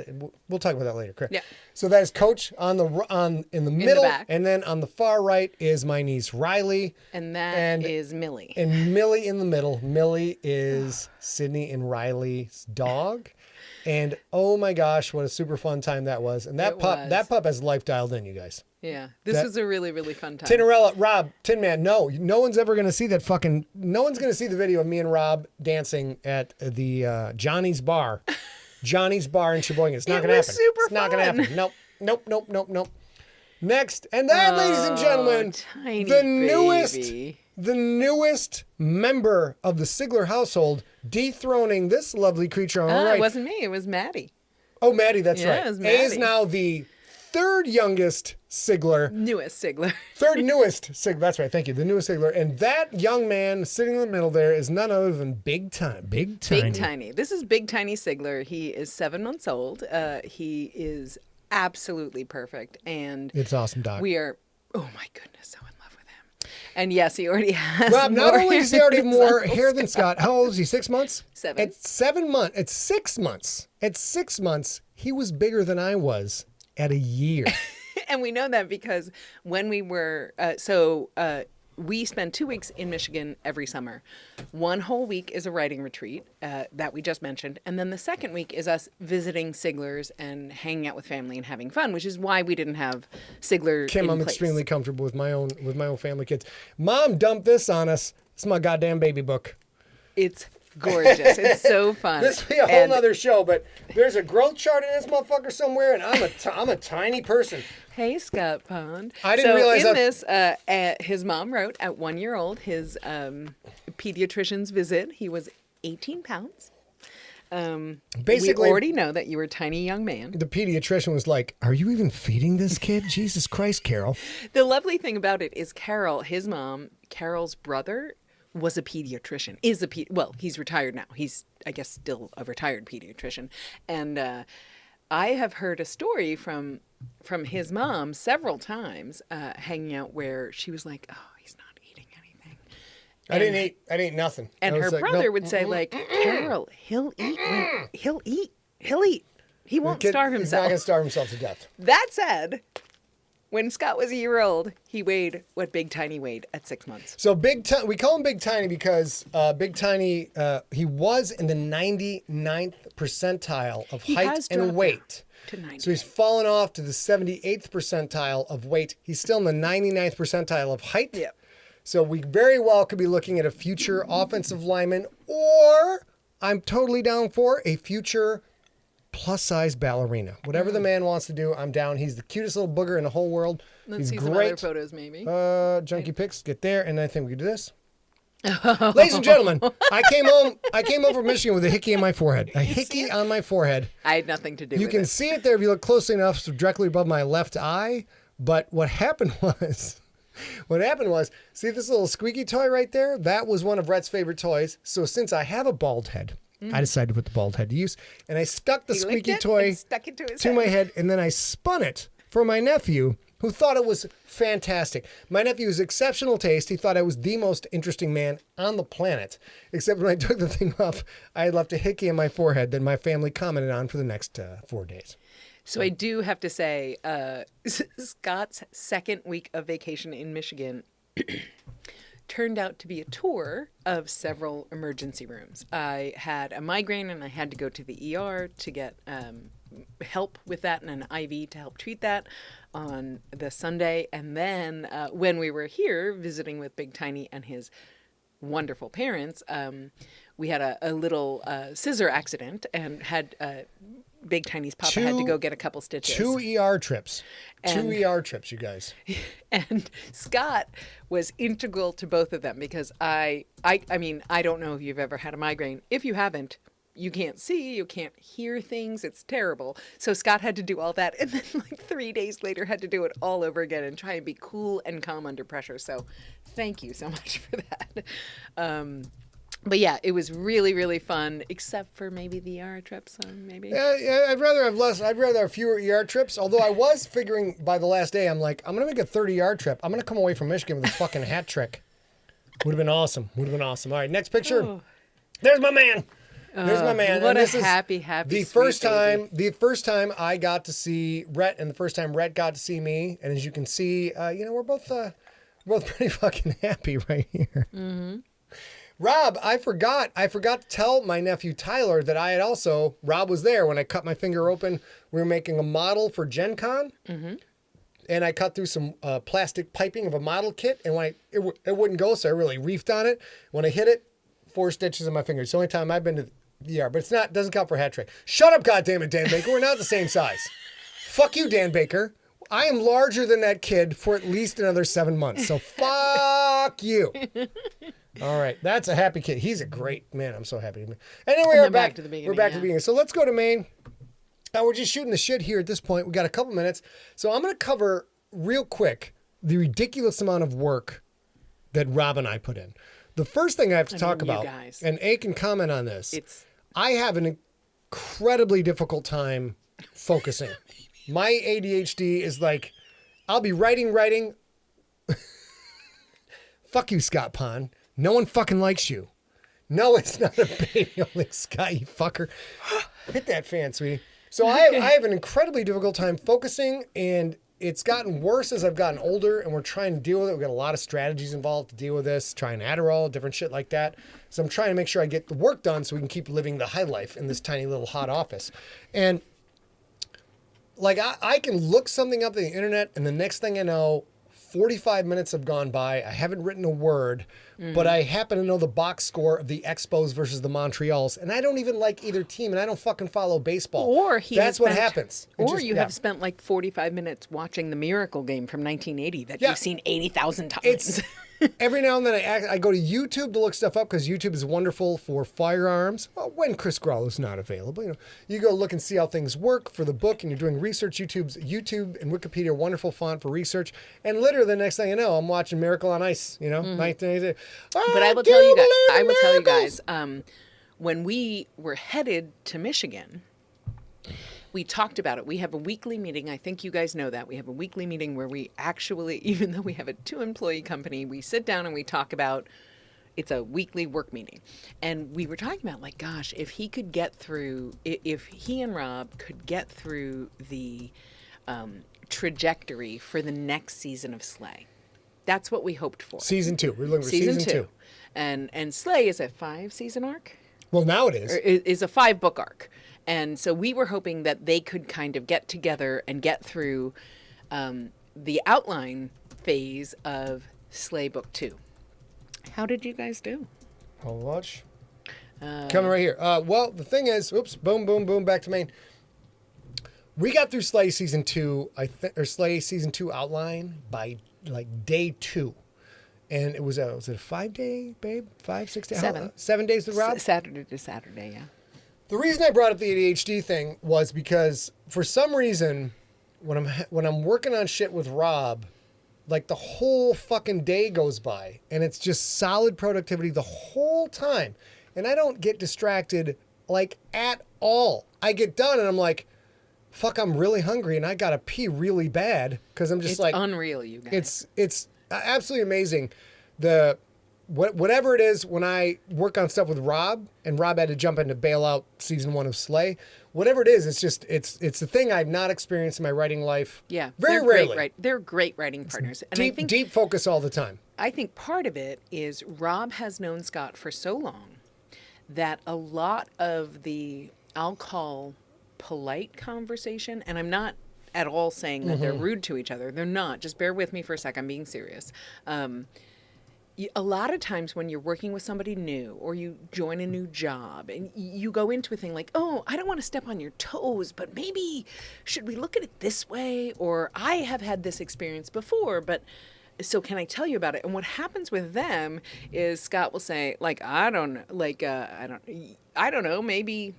We'll talk about that later, correct? Yeah. So that is Coach in the middle, back. and then on the far right is my niece Riley, And that is Millie. and Millie in the middle. Millie is Sydney and Riley's dog, and oh my gosh, what a super fun time that was! And that It pup, was. that pup has life dialed in, you guys. Yeah, this was a really, really fun time. Tinderella, Rob, Tin Man, no one's ever going to see that fucking, no one's going to see the video of me and Rob dancing at the Johnny's Bar in Sheboygan. It's not It going to was happen. super It's not going to fun. happen. Nope. Next, and then, ladies and gentlemen, tiny the baby. newest member of the Sigler household, dethroning this lovely creature on the right. It wasn't me. It was Maddie. Oh, Maddie, that's Yeah, right. it was A is Maddie. now the third youngest Sigler. Newest Sigler. Third newest Sigler. That's right. Thank you. The newest Sigler. And that young man sitting in the middle there is none other than Big Tiny. Big Tiny. This is Big Tiny Sigler. He is 7 months old. He is absolutely perfect. And It's awesome, Doc. we are, oh my goodness, so in love with him. And yes, he already has Rob, not more only does he hair already have than more Uncle hair than Scott, how old is he? 6 months? 7. At 7 months. At 6 months. At 6 months, he was bigger than I was at a year. And we know that because when we were, we spend 2 weeks in Michigan every summer. 1 whole week is a writing retreat that we just mentioned. And then the second week is us visiting Siglers and hanging out with family and having fun, which is why we didn't have Sigler Kim, in I'm place. extremely comfortable with my own family kids. Mom dumped this on us. It's my goddamn baby book. It's gorgeous. It's so fun. This will be a whole nother show, but there's a growth chart in this motherfucker somewhere, and I'm a tiny person. Hey, Scott Pond. I didn't realize in that- this, his mom wrote at 1 year old his pediatrician's visit. He was 18 pounds. Basically, we already know that you were a tiny young man. the pediatrician was like, "Are you even feeding this kid? Jesus Christ, Carol!" The lovely thing about it is Carol, his mom, Carol's brother, was a pediatrician. Well, he's retired now. He's, I guess, still a retired pediatrician. And I have heard a story from his mom several times hanging out where she was like, "Oh, he's not eating anything." I didn't eat nothing. And I her was like, brother "No." would say, like, "Carol, he'll eat. He'll eat. He won't Kid- starve He's not himself." gonna starve himself to death. That said, when Scott was a year old, he weighed what Big Tiny weighed at 6 months. So we call him Big Tiny because Big Tiny, he was in the 99th percentile of height has and dropped weight. to 90. So he's fallen off to the 78th percentile of weight. He's still in the 99th percentile of height. Yep. So we very well could be looking at a future offensive lineman, or I'm totally down for a future plus-size ballerina. Whatever the man wants to do, I'm down. He's the cutest little booger in the whole world. Let's He's see great. some other photos, maybe. Junkie pics, get there, and I think we can do this. Ladies and gentlemen, I came home from Michigan with a hickey on my forehead. A hickey on my forehead. I had nothing to do You with can it. see it there if you look closely enough, so directly above my left eye. But what happened was, What happened was, see this little squeaky toy right there? That was one of Rhett's favorite toys. So since I have a bald head, I decided to put the bald head to use. And I stuck the squeaky toy stuck it to his my head, and then I spun it for my nephew, who thought it was fantastic. My nephew has exceptional taste. He thought I was the most interesting man on the planet. Except when I took the thing off, I had left a hickey on my forehead that my family commented on for the next 4 days. So I do have to say, Scott's second week of vacation in Michigan turned out to be a tour of several emergency rooms. I had a migraine and I had to go to the ER to get help with that and an IV to help treat that on the Sunday. And then when we were here visiting with Big Tiny and his wonderful parents, we had a little scissor accident and had Big Tiny's papa had to go get a couple stitches. 2 ER trips. And- 2 ER trips, you guys. And Scott was integral to both of them because I mean, I don't know if you've ever had a migraine. If you haven't, you can't see, you can't hear things. It's terrible. So Scott had to do all that. And then like 3 days later had to do it all over again and try and be cool and calm under pressure. So thank you so much for that. But yeah, it was really, really fun, except for maybe the ER trips. Maybe. Yeah, I'd rather have less. I'd rather have fewer ER trips. Although I was figuring by the last day, I'm like, I'm gonna make a 30 ER trip. I'm gonna come away from Michigan with a fucking hat trick. Would have been awesome. Would have been awesome. All right, next picture. Oh. There's my man. There's my man. What And a this is happy the sweet first baby. time I got to see Rhett, and the first time Rhett got to see me. And as you can see, we're both pretty fucking happy right here. Mm-hmm. Rob, I forgot to tell my nephew Tyler that I had also, Rob was there when I cut my finger open. We were making a model for Gen Con. Mm-hmm. And I cut through some plastic piping of a model kit. And when it wouldn't go, so I really reefed on it. When I hit it, 4 stitches in my finger. It's the only time I've been to the ER. But doesn't count for a hat trick. Shut up, goddammit, Dan Baker. We're not the same size. Fuck you, Dan Baker. I am larger than that kid for at least another 7 months. So fuck you. All right, that's a happy kid. He's a great man. I'm so happy. Anyway, we're back to the beginning. We're back to the beginning. So let's go to Maine. We're just shooting the shit here at this point. We got a couple minutes, so I'm going to cover real quick the ridiculous amount of work that Rob and I put in. The first thing I have to talk about, guys. and A can comment on this. I have an incredibly difficult time focusing. My ADHD is like, I'll be writing. Fuck you, Scott Pond. No one fucking likes you. No, it's not a baby only Scott, you fucker. Hit that fan, sweetie. So I have an incredibly difficult time focusing, and it's gotten worse as I've gotten older, and we're trying to deal with it. We've got a lot of strategies involved to deal with this, trying Adderall, different shit like that. So I'm trying to make sure I get the work done so we can keep living the high life in this tiny little hot office. And like I can look something up on the internet, and the next thing I know, 45 minutes have gone by. I haven't written a word, but I happen to know the box score of the Expos versus the Montreals, and I don't even like either team, and I don't fucking follow baseball. That's what happens. You have spent like 45 minutes watching the Miracle Game from 1980 that you've seen 80,000 times. Every now and then I go to YouTube to look stuff up because YouTube is wonderful for firearms. Well, when Chris Growl is not available, you go look and see how things work for the book, and you're doing research. YouTube and Wikipedia are wonderful font for research. And literally the next thing you know, I'm watching Miracle on Ice. 1980. But I will tell you guys, when we were headed to Michigan, we talked about it. We have a weekly meeting. I think you guys know that. We have a weekly meeting where we actually, even though we have a 2-employee company, we sit down and we talk about, it's a weekly work meeting. And we were talking about, like, gosh, if he and Rob could get through the trajectory for the next season of Slay. That's what we hoped for. Season 2. We're looking for season 2. And Slay is a 5-season arc? Well, now it is. Or is a 5-book arc. And so we were hoping that they could kind of get together and get through the outline phase of Slay Book 2. How did you guys do? Hold watch. Coming right here. Well, the thing is, boom, boom, boom, back to Maine. We got through Slay Season 2, or Slay Season 2 outline by like day 2. And was it a 5-day, babe? 5, 6 days? 7 days with Rob? Saturday to Saturday, yeah. The reason I brought up the ADHD thing was because for some reason, when I'm working on shit with Rob, like the whole fucking day goes by and it's just solid productivity the whole time. And I don't get distracted like at all. I get done and I'm like, fuck, I'm really hungry and I gotta pee really bad because I'm just It's like unreal, you guys. It's absolutely amazing. Whatever it is, when I work on stuff with Rob, and Rob had to jump in to bail out season 1 of Slay. Whatever it is, it's the thing I've not experienced in my writing life. Yeah, very rarely. They're great writing partners. And Deep, deep focus all the time. I think part of it is Rob has known Scott for so long that a lot of the, I'll call polite conversation, and I'm not at all saying that they're rude to each other. They're not. Just bear with me for a sec. I'm being serious. A lot of times when you're working with somebody new or you join a new job and you go into a thing like, oh, I don't want to step on your toes, but maybe should we look at it this way? Or I have had this experience before, but so can I tell you about it? And what happens with them is Scott will say, like, I don't know, maybe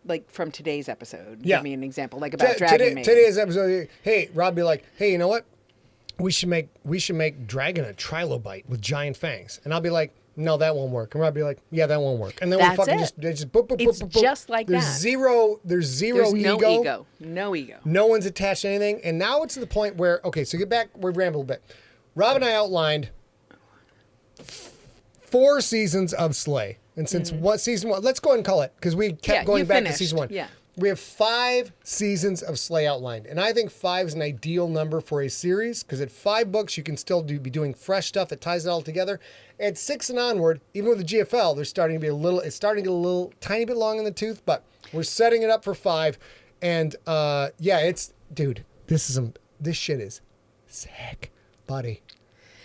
like from today's episode, give me an example, like about Dragon Maiden. Today's episode, hey, Rob be like, hey, you know what? We should make Dragon a trilobite with giant fangs. And I'll be like, no, that won't work. And Rob be like, yeah, that won't work. And then we fucking just boop, boop, it's boop, boop. just like there's that. There's no ego. No ego. No one's attached to anything. And now it's to the point where, okay, so get back, we rambled a bit. Rob and I outlined 4 seasons of Slay. And since season 1, let's go ahead and call it, because we kept going back to season 1. Yeah. We have 5 seasons of Slay outlined. And I think 5 is an ideal number for a series, because at 5 books, you can still be doing fresh stuff that ties it all together. At 6 and onward, even with the GFL, it's starting to get a little tiny bit long in the tooth, but we're setting it up for 5. And dude, this shit is sick, buddy.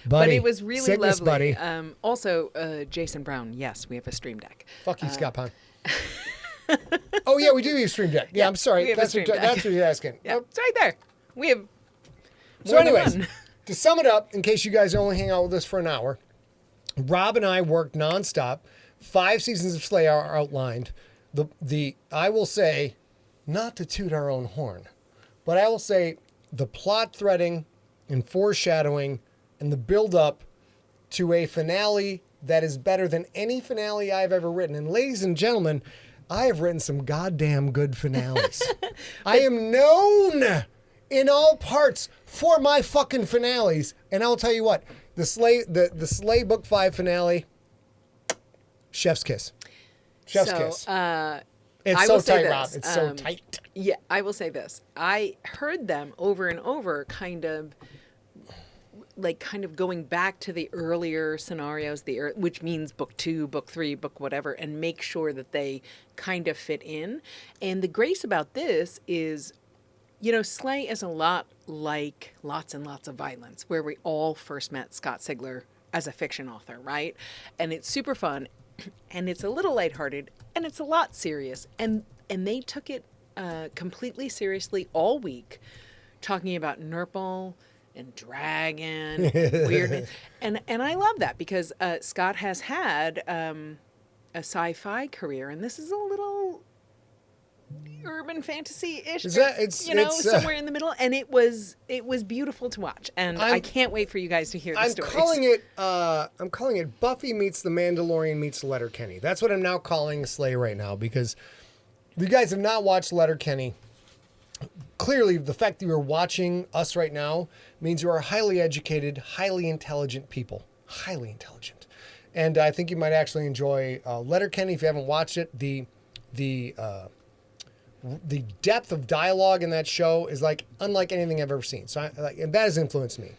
But it was really sickness, lovely. Buddy. Also, Jason Brown, yes, we have a stream deck. Fuck you, Scott Pond. Oh, yeah, we do use Stream Deck. Yeah, I'm sorry. That's what you're asking. Yeah, it's right there. We have So anyways, to sum it up, in case you guys only hang out with us for an hour, Rob and I worked nonstop. 5 seasons of Slay are outlined. I will say, not to toot our own horn, but I will say the plot threading and foreshadowing and the build-up to a finale that is better than any finale I've ever written. And ladies and gentlemen, I have written some goddamn good finales. I am known in all parts for my fucking finales. And I'll tell you what, the Slay Book 5 finale, chef's kiss. Chef's kiss. It's so tight, Rob. It's so tight. Yeah, I will say this. I heard them over and over kind of going back to the earlier scenarios, which means book 2, book 3, book whatever, and make sure that they kind of fit in. And the grace about this is, Slay is a lot like Lots and Lots of Violence, where we all first met Scott Sigler as a fiction author, right? And it's super fun, and it's a little lighthearted, and it's a lot serious. And they took it completely seriously all week, talking about Nurple and dragon, weirdness. And I love that because Scott has had a sci-fi career, and this is a little urban fantasy-ish, somewhere in the middle. And it was beautiful to watch, and I can't wait for you guys to hear the stories. I'm calling it Buffy meets the Mandalorian meets Letterkenny. That's what I'm now calling Slay right now, because if you guys have not watched Letterkenny, clearly the fact that you're watching us right now means you are highly educated, highly intelligent people. Highly intelligent. And I think you might actually enjoy Letterkenny if you haven't watched it. The depth of dialogue in that show is unlike anything I've ever seen. So and that has influenced me.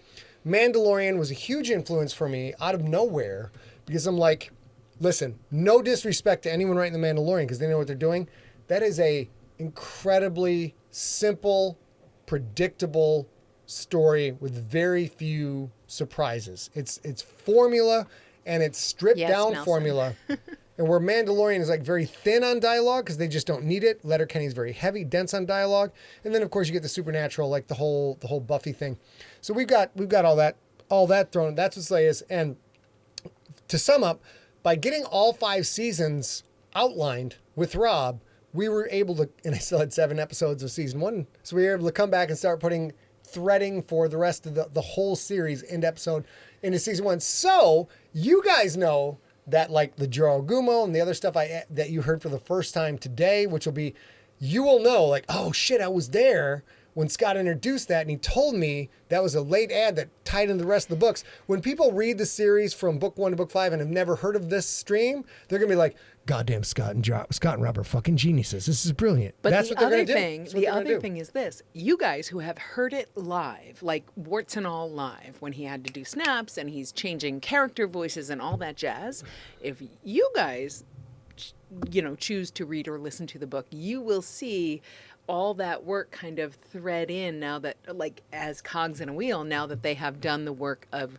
Mandalorian was a huge influence for me out of nowhere, because I'm like, listen, no disrespect to anyone writing The Mandalorian, because they know what they're doing. That is a incredibly simple, predictable story with very few surprises. It's formula, and it's stripped down Nelson. formula. And where Mandalorian is very thin on dialogue because they just don't need it. Letterkenny is very heavy, dense on dialogue. And then of course you get the supernatural, like the whole Buffy thing. So we've got all that thrown. That's what Slay is. And to sum up, by getting all 5 seasons outlined with Rob, we were able to, and I still had 7 episodes of season 1, so we were able to come back and start putting threading for the rest of the whole series into season 1. So you guys know that like the Jorogumo and the other stuff that you heard for the first time today, which will be, you will know like, oh shit, I was there when Scott introduced that, and he told me that was a late ad that tied into the rest of the books. When people read the series from book 1 to book 5 and have never heard of this stream, they're gonna be like, "Goddamn, Scott and Rob are fucking geniuses. This is brilliant." But that's the what they're other gonna thing, do. the other thing is this: you guys who have heard it live, like warts and all live, when he had to do snaps and he's changing character voices and all that jazz. If you guys, choose to read or listen to the book, you will see all that work kind of thread in now that, like, as cogs in a wheel, now that they have done the work of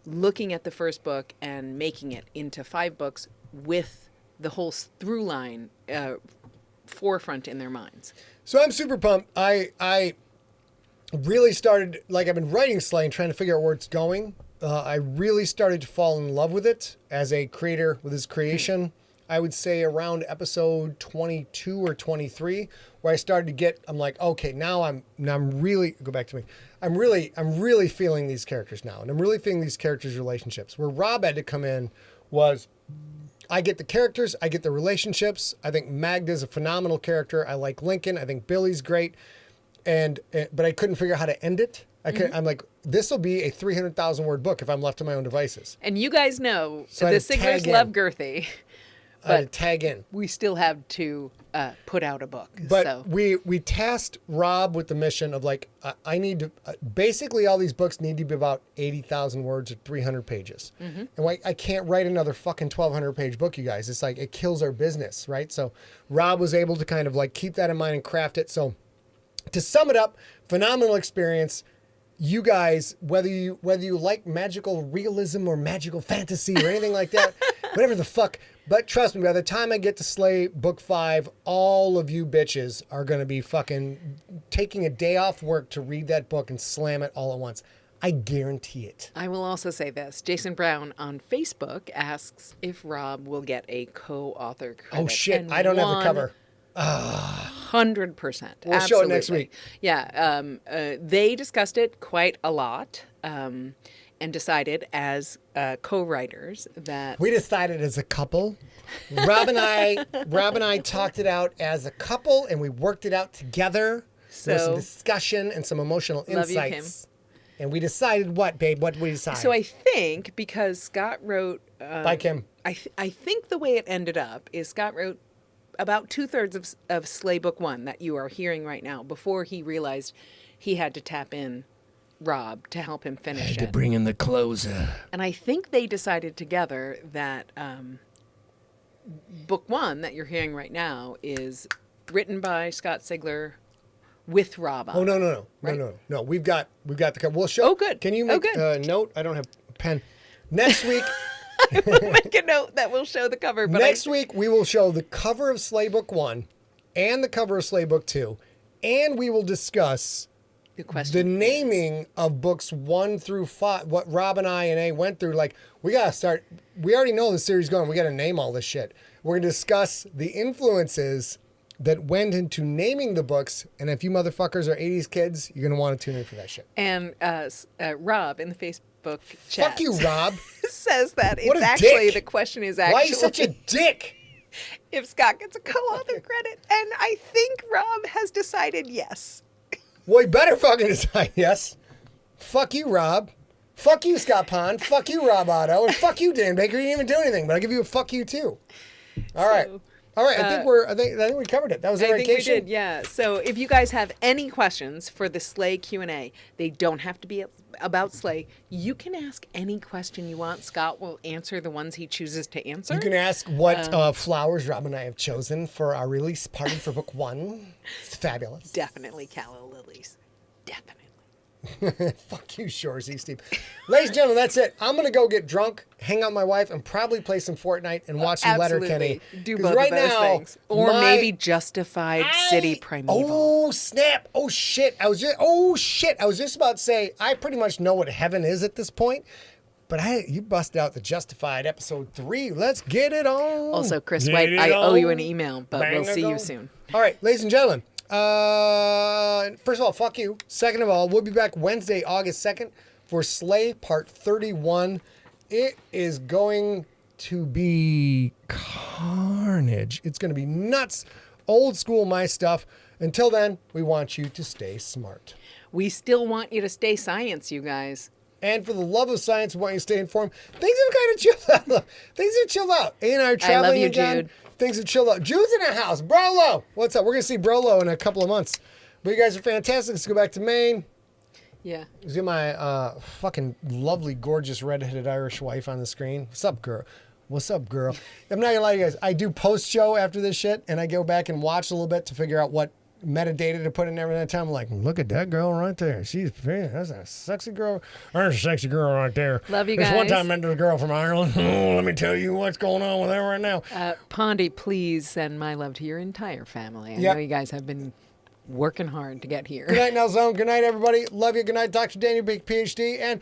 looking at the first book and making it into 5 books with the whole through line forefront in their minds. So I'm super pumped. I really started, like, I've been writing Slay and trying to figure out where it's going. I really started to fall in love with it as a creator with his creation. I would say around episode 22 or 23, where I started to get, I'm like, okay, now I'm really, go back to me. I'm really feeling these characters now. And I'm really feeling these characters' relationships. Where Rob had to come in was, I get the characters, I get the relationships. I think Magda's a phenomenal character. I like Lincoln. I think Billy's great. But I couldn't figure out how to end it. I'm like, this will be a 300,000 word book if I'm left to my own devices. And you guys know So the Siglers love girthy. I had to tag in. We still have to put out a book. But so. we tasked Rob with the mission of like, I need to, basically all these books need to be about 80,000 words or 300 pages. And I can't write another fucking 1,200 page book, you guys. It's like, it kills our business, right? So Rob was able to kind of like keep that in mind and craft it. So to sum it up, phenomenal experience. You guys, whether you like magical realism or magical fantasy or anything like that, whatever the fuck. But trust me, by the time I get to Slay book 5, all of you bitches are going to be fucking taking a day off work to read that book and slam it all at once. I guarantee it. I will also say this. Jason Brown on Facebook asks if Rob will get a co-author credit. Oh shit, I don't have the cover. 100%. We'll show it next week. Yeah. They discussed it quite a lot and decided as co-writers that... We decided as a couple. Rob and I talked it out as a couple, and we worked it out together. There was some discussion and some emotional insights. Love you, Kim. And we decided what, babe? What did we decide? So I think because Scott wrote... Bye, Kim. I think the way it ended up is Scott wrote about 2/3 of Slay Book 1 that you are hearing right now before he realized he had to tap in Rob to help him finish it. To bring in the closer. And I think they decided together that Book 1 that you're hearing right now is written by Scott Sigler with Rob on. Oh, no. Right? No. We've got the cover. We'll show. Oh, good. Can you make a note? I don't have a pen. Next week... I will make a note that will show the cover. But Next week, we will show the cover of Slay Book 1 and the cover of Slay Book 2, and we will discuss the naming of books 1 through 5, what Rob and I and A went through. Like, we got to start, we already know the series going, we got to name all this shit. We're going to discuss the influences that went into naming the books, and if you motherfuckers are 80s kids, you're going to want to tune in for that shit. And Rob in the Facebook chat. Fuck you, Rob. Says that What it's a actually dick. the question is actually Why are you such a dick? if Scott gets a co-author credit, and I think Rob has decided yes. Well, he better fucking decide yes. Fuck you, Rob. Fuck you, Scott Pond. Fuck you, Rob Otto. And fuck you, Dan Baker. You didn't even do anything, but I'll give you a fuck you too. All right. I think we covered it. That was the I think we did, yeah. So if you guys have any questions for the Slay Q&A, they don't have to be about Slay. You can ask any question you want. Scott will answer the ones he chooses to answer. You can ask what flowers Rob and I have chosen for our release party for book 1. It's fabulous. Definitely calla lilies. Definitely. Fuck you, Shorzy, Steve. Ladies and gentlemen, that's it. I'm going to go get drunk, hang out with my wife, and probably play some Fortnite and watch some Letterkenny. Do both of those things. Or maybe Justified City Primeval. Oh, snap. Oh, shit. I was just about to say, I pretty much know what heaven is at this point. But you busted out the Justified episode 3. Let's get it on. Also, Chris White, I owe you an email, but we'll see you soon. All right, ladies and gentlemen, First of all, fuck you. Second of all, we'll be back Wednesday, August 2nd for Slay Part 31. It is going to be carnage. It's going to be nuts. Old school my stuff. Until then, we want you to stay smart. We still want you to stay science, you guys. And for the love of science, we want you to stay informed. Things have kind of chilled out. Things have chilled out. A&R traveling I love you, again. Jude. Things have chilled out. Jude's in the house. Brolo. What's up? We're going to see Brolo in a couple of months. But you guys are fantastic. Let's go back to Maine. Yeah. Let's get my fucking lovely, gorgeous, redheaded Irish wife on the screen. What's up, girl? What's up, girl? I'm not going to lie to you guys. I do post-show after this shit, and I go back and watch a little bit to figure out what metadata to put in every that time. I'm like, look at that girl right there. That's a sexy girl. There's a sexy girl right there. Love you This guys. one time I met a girl from Ireland. Let me tell you what's going on with her right now. Pondy, please send my love to your entire family. I Yep. know you guys have been working hard to get here. Good night, Nelzone. Good night, everybody. Love you. Good night, Dr. Daniel, big PhD. And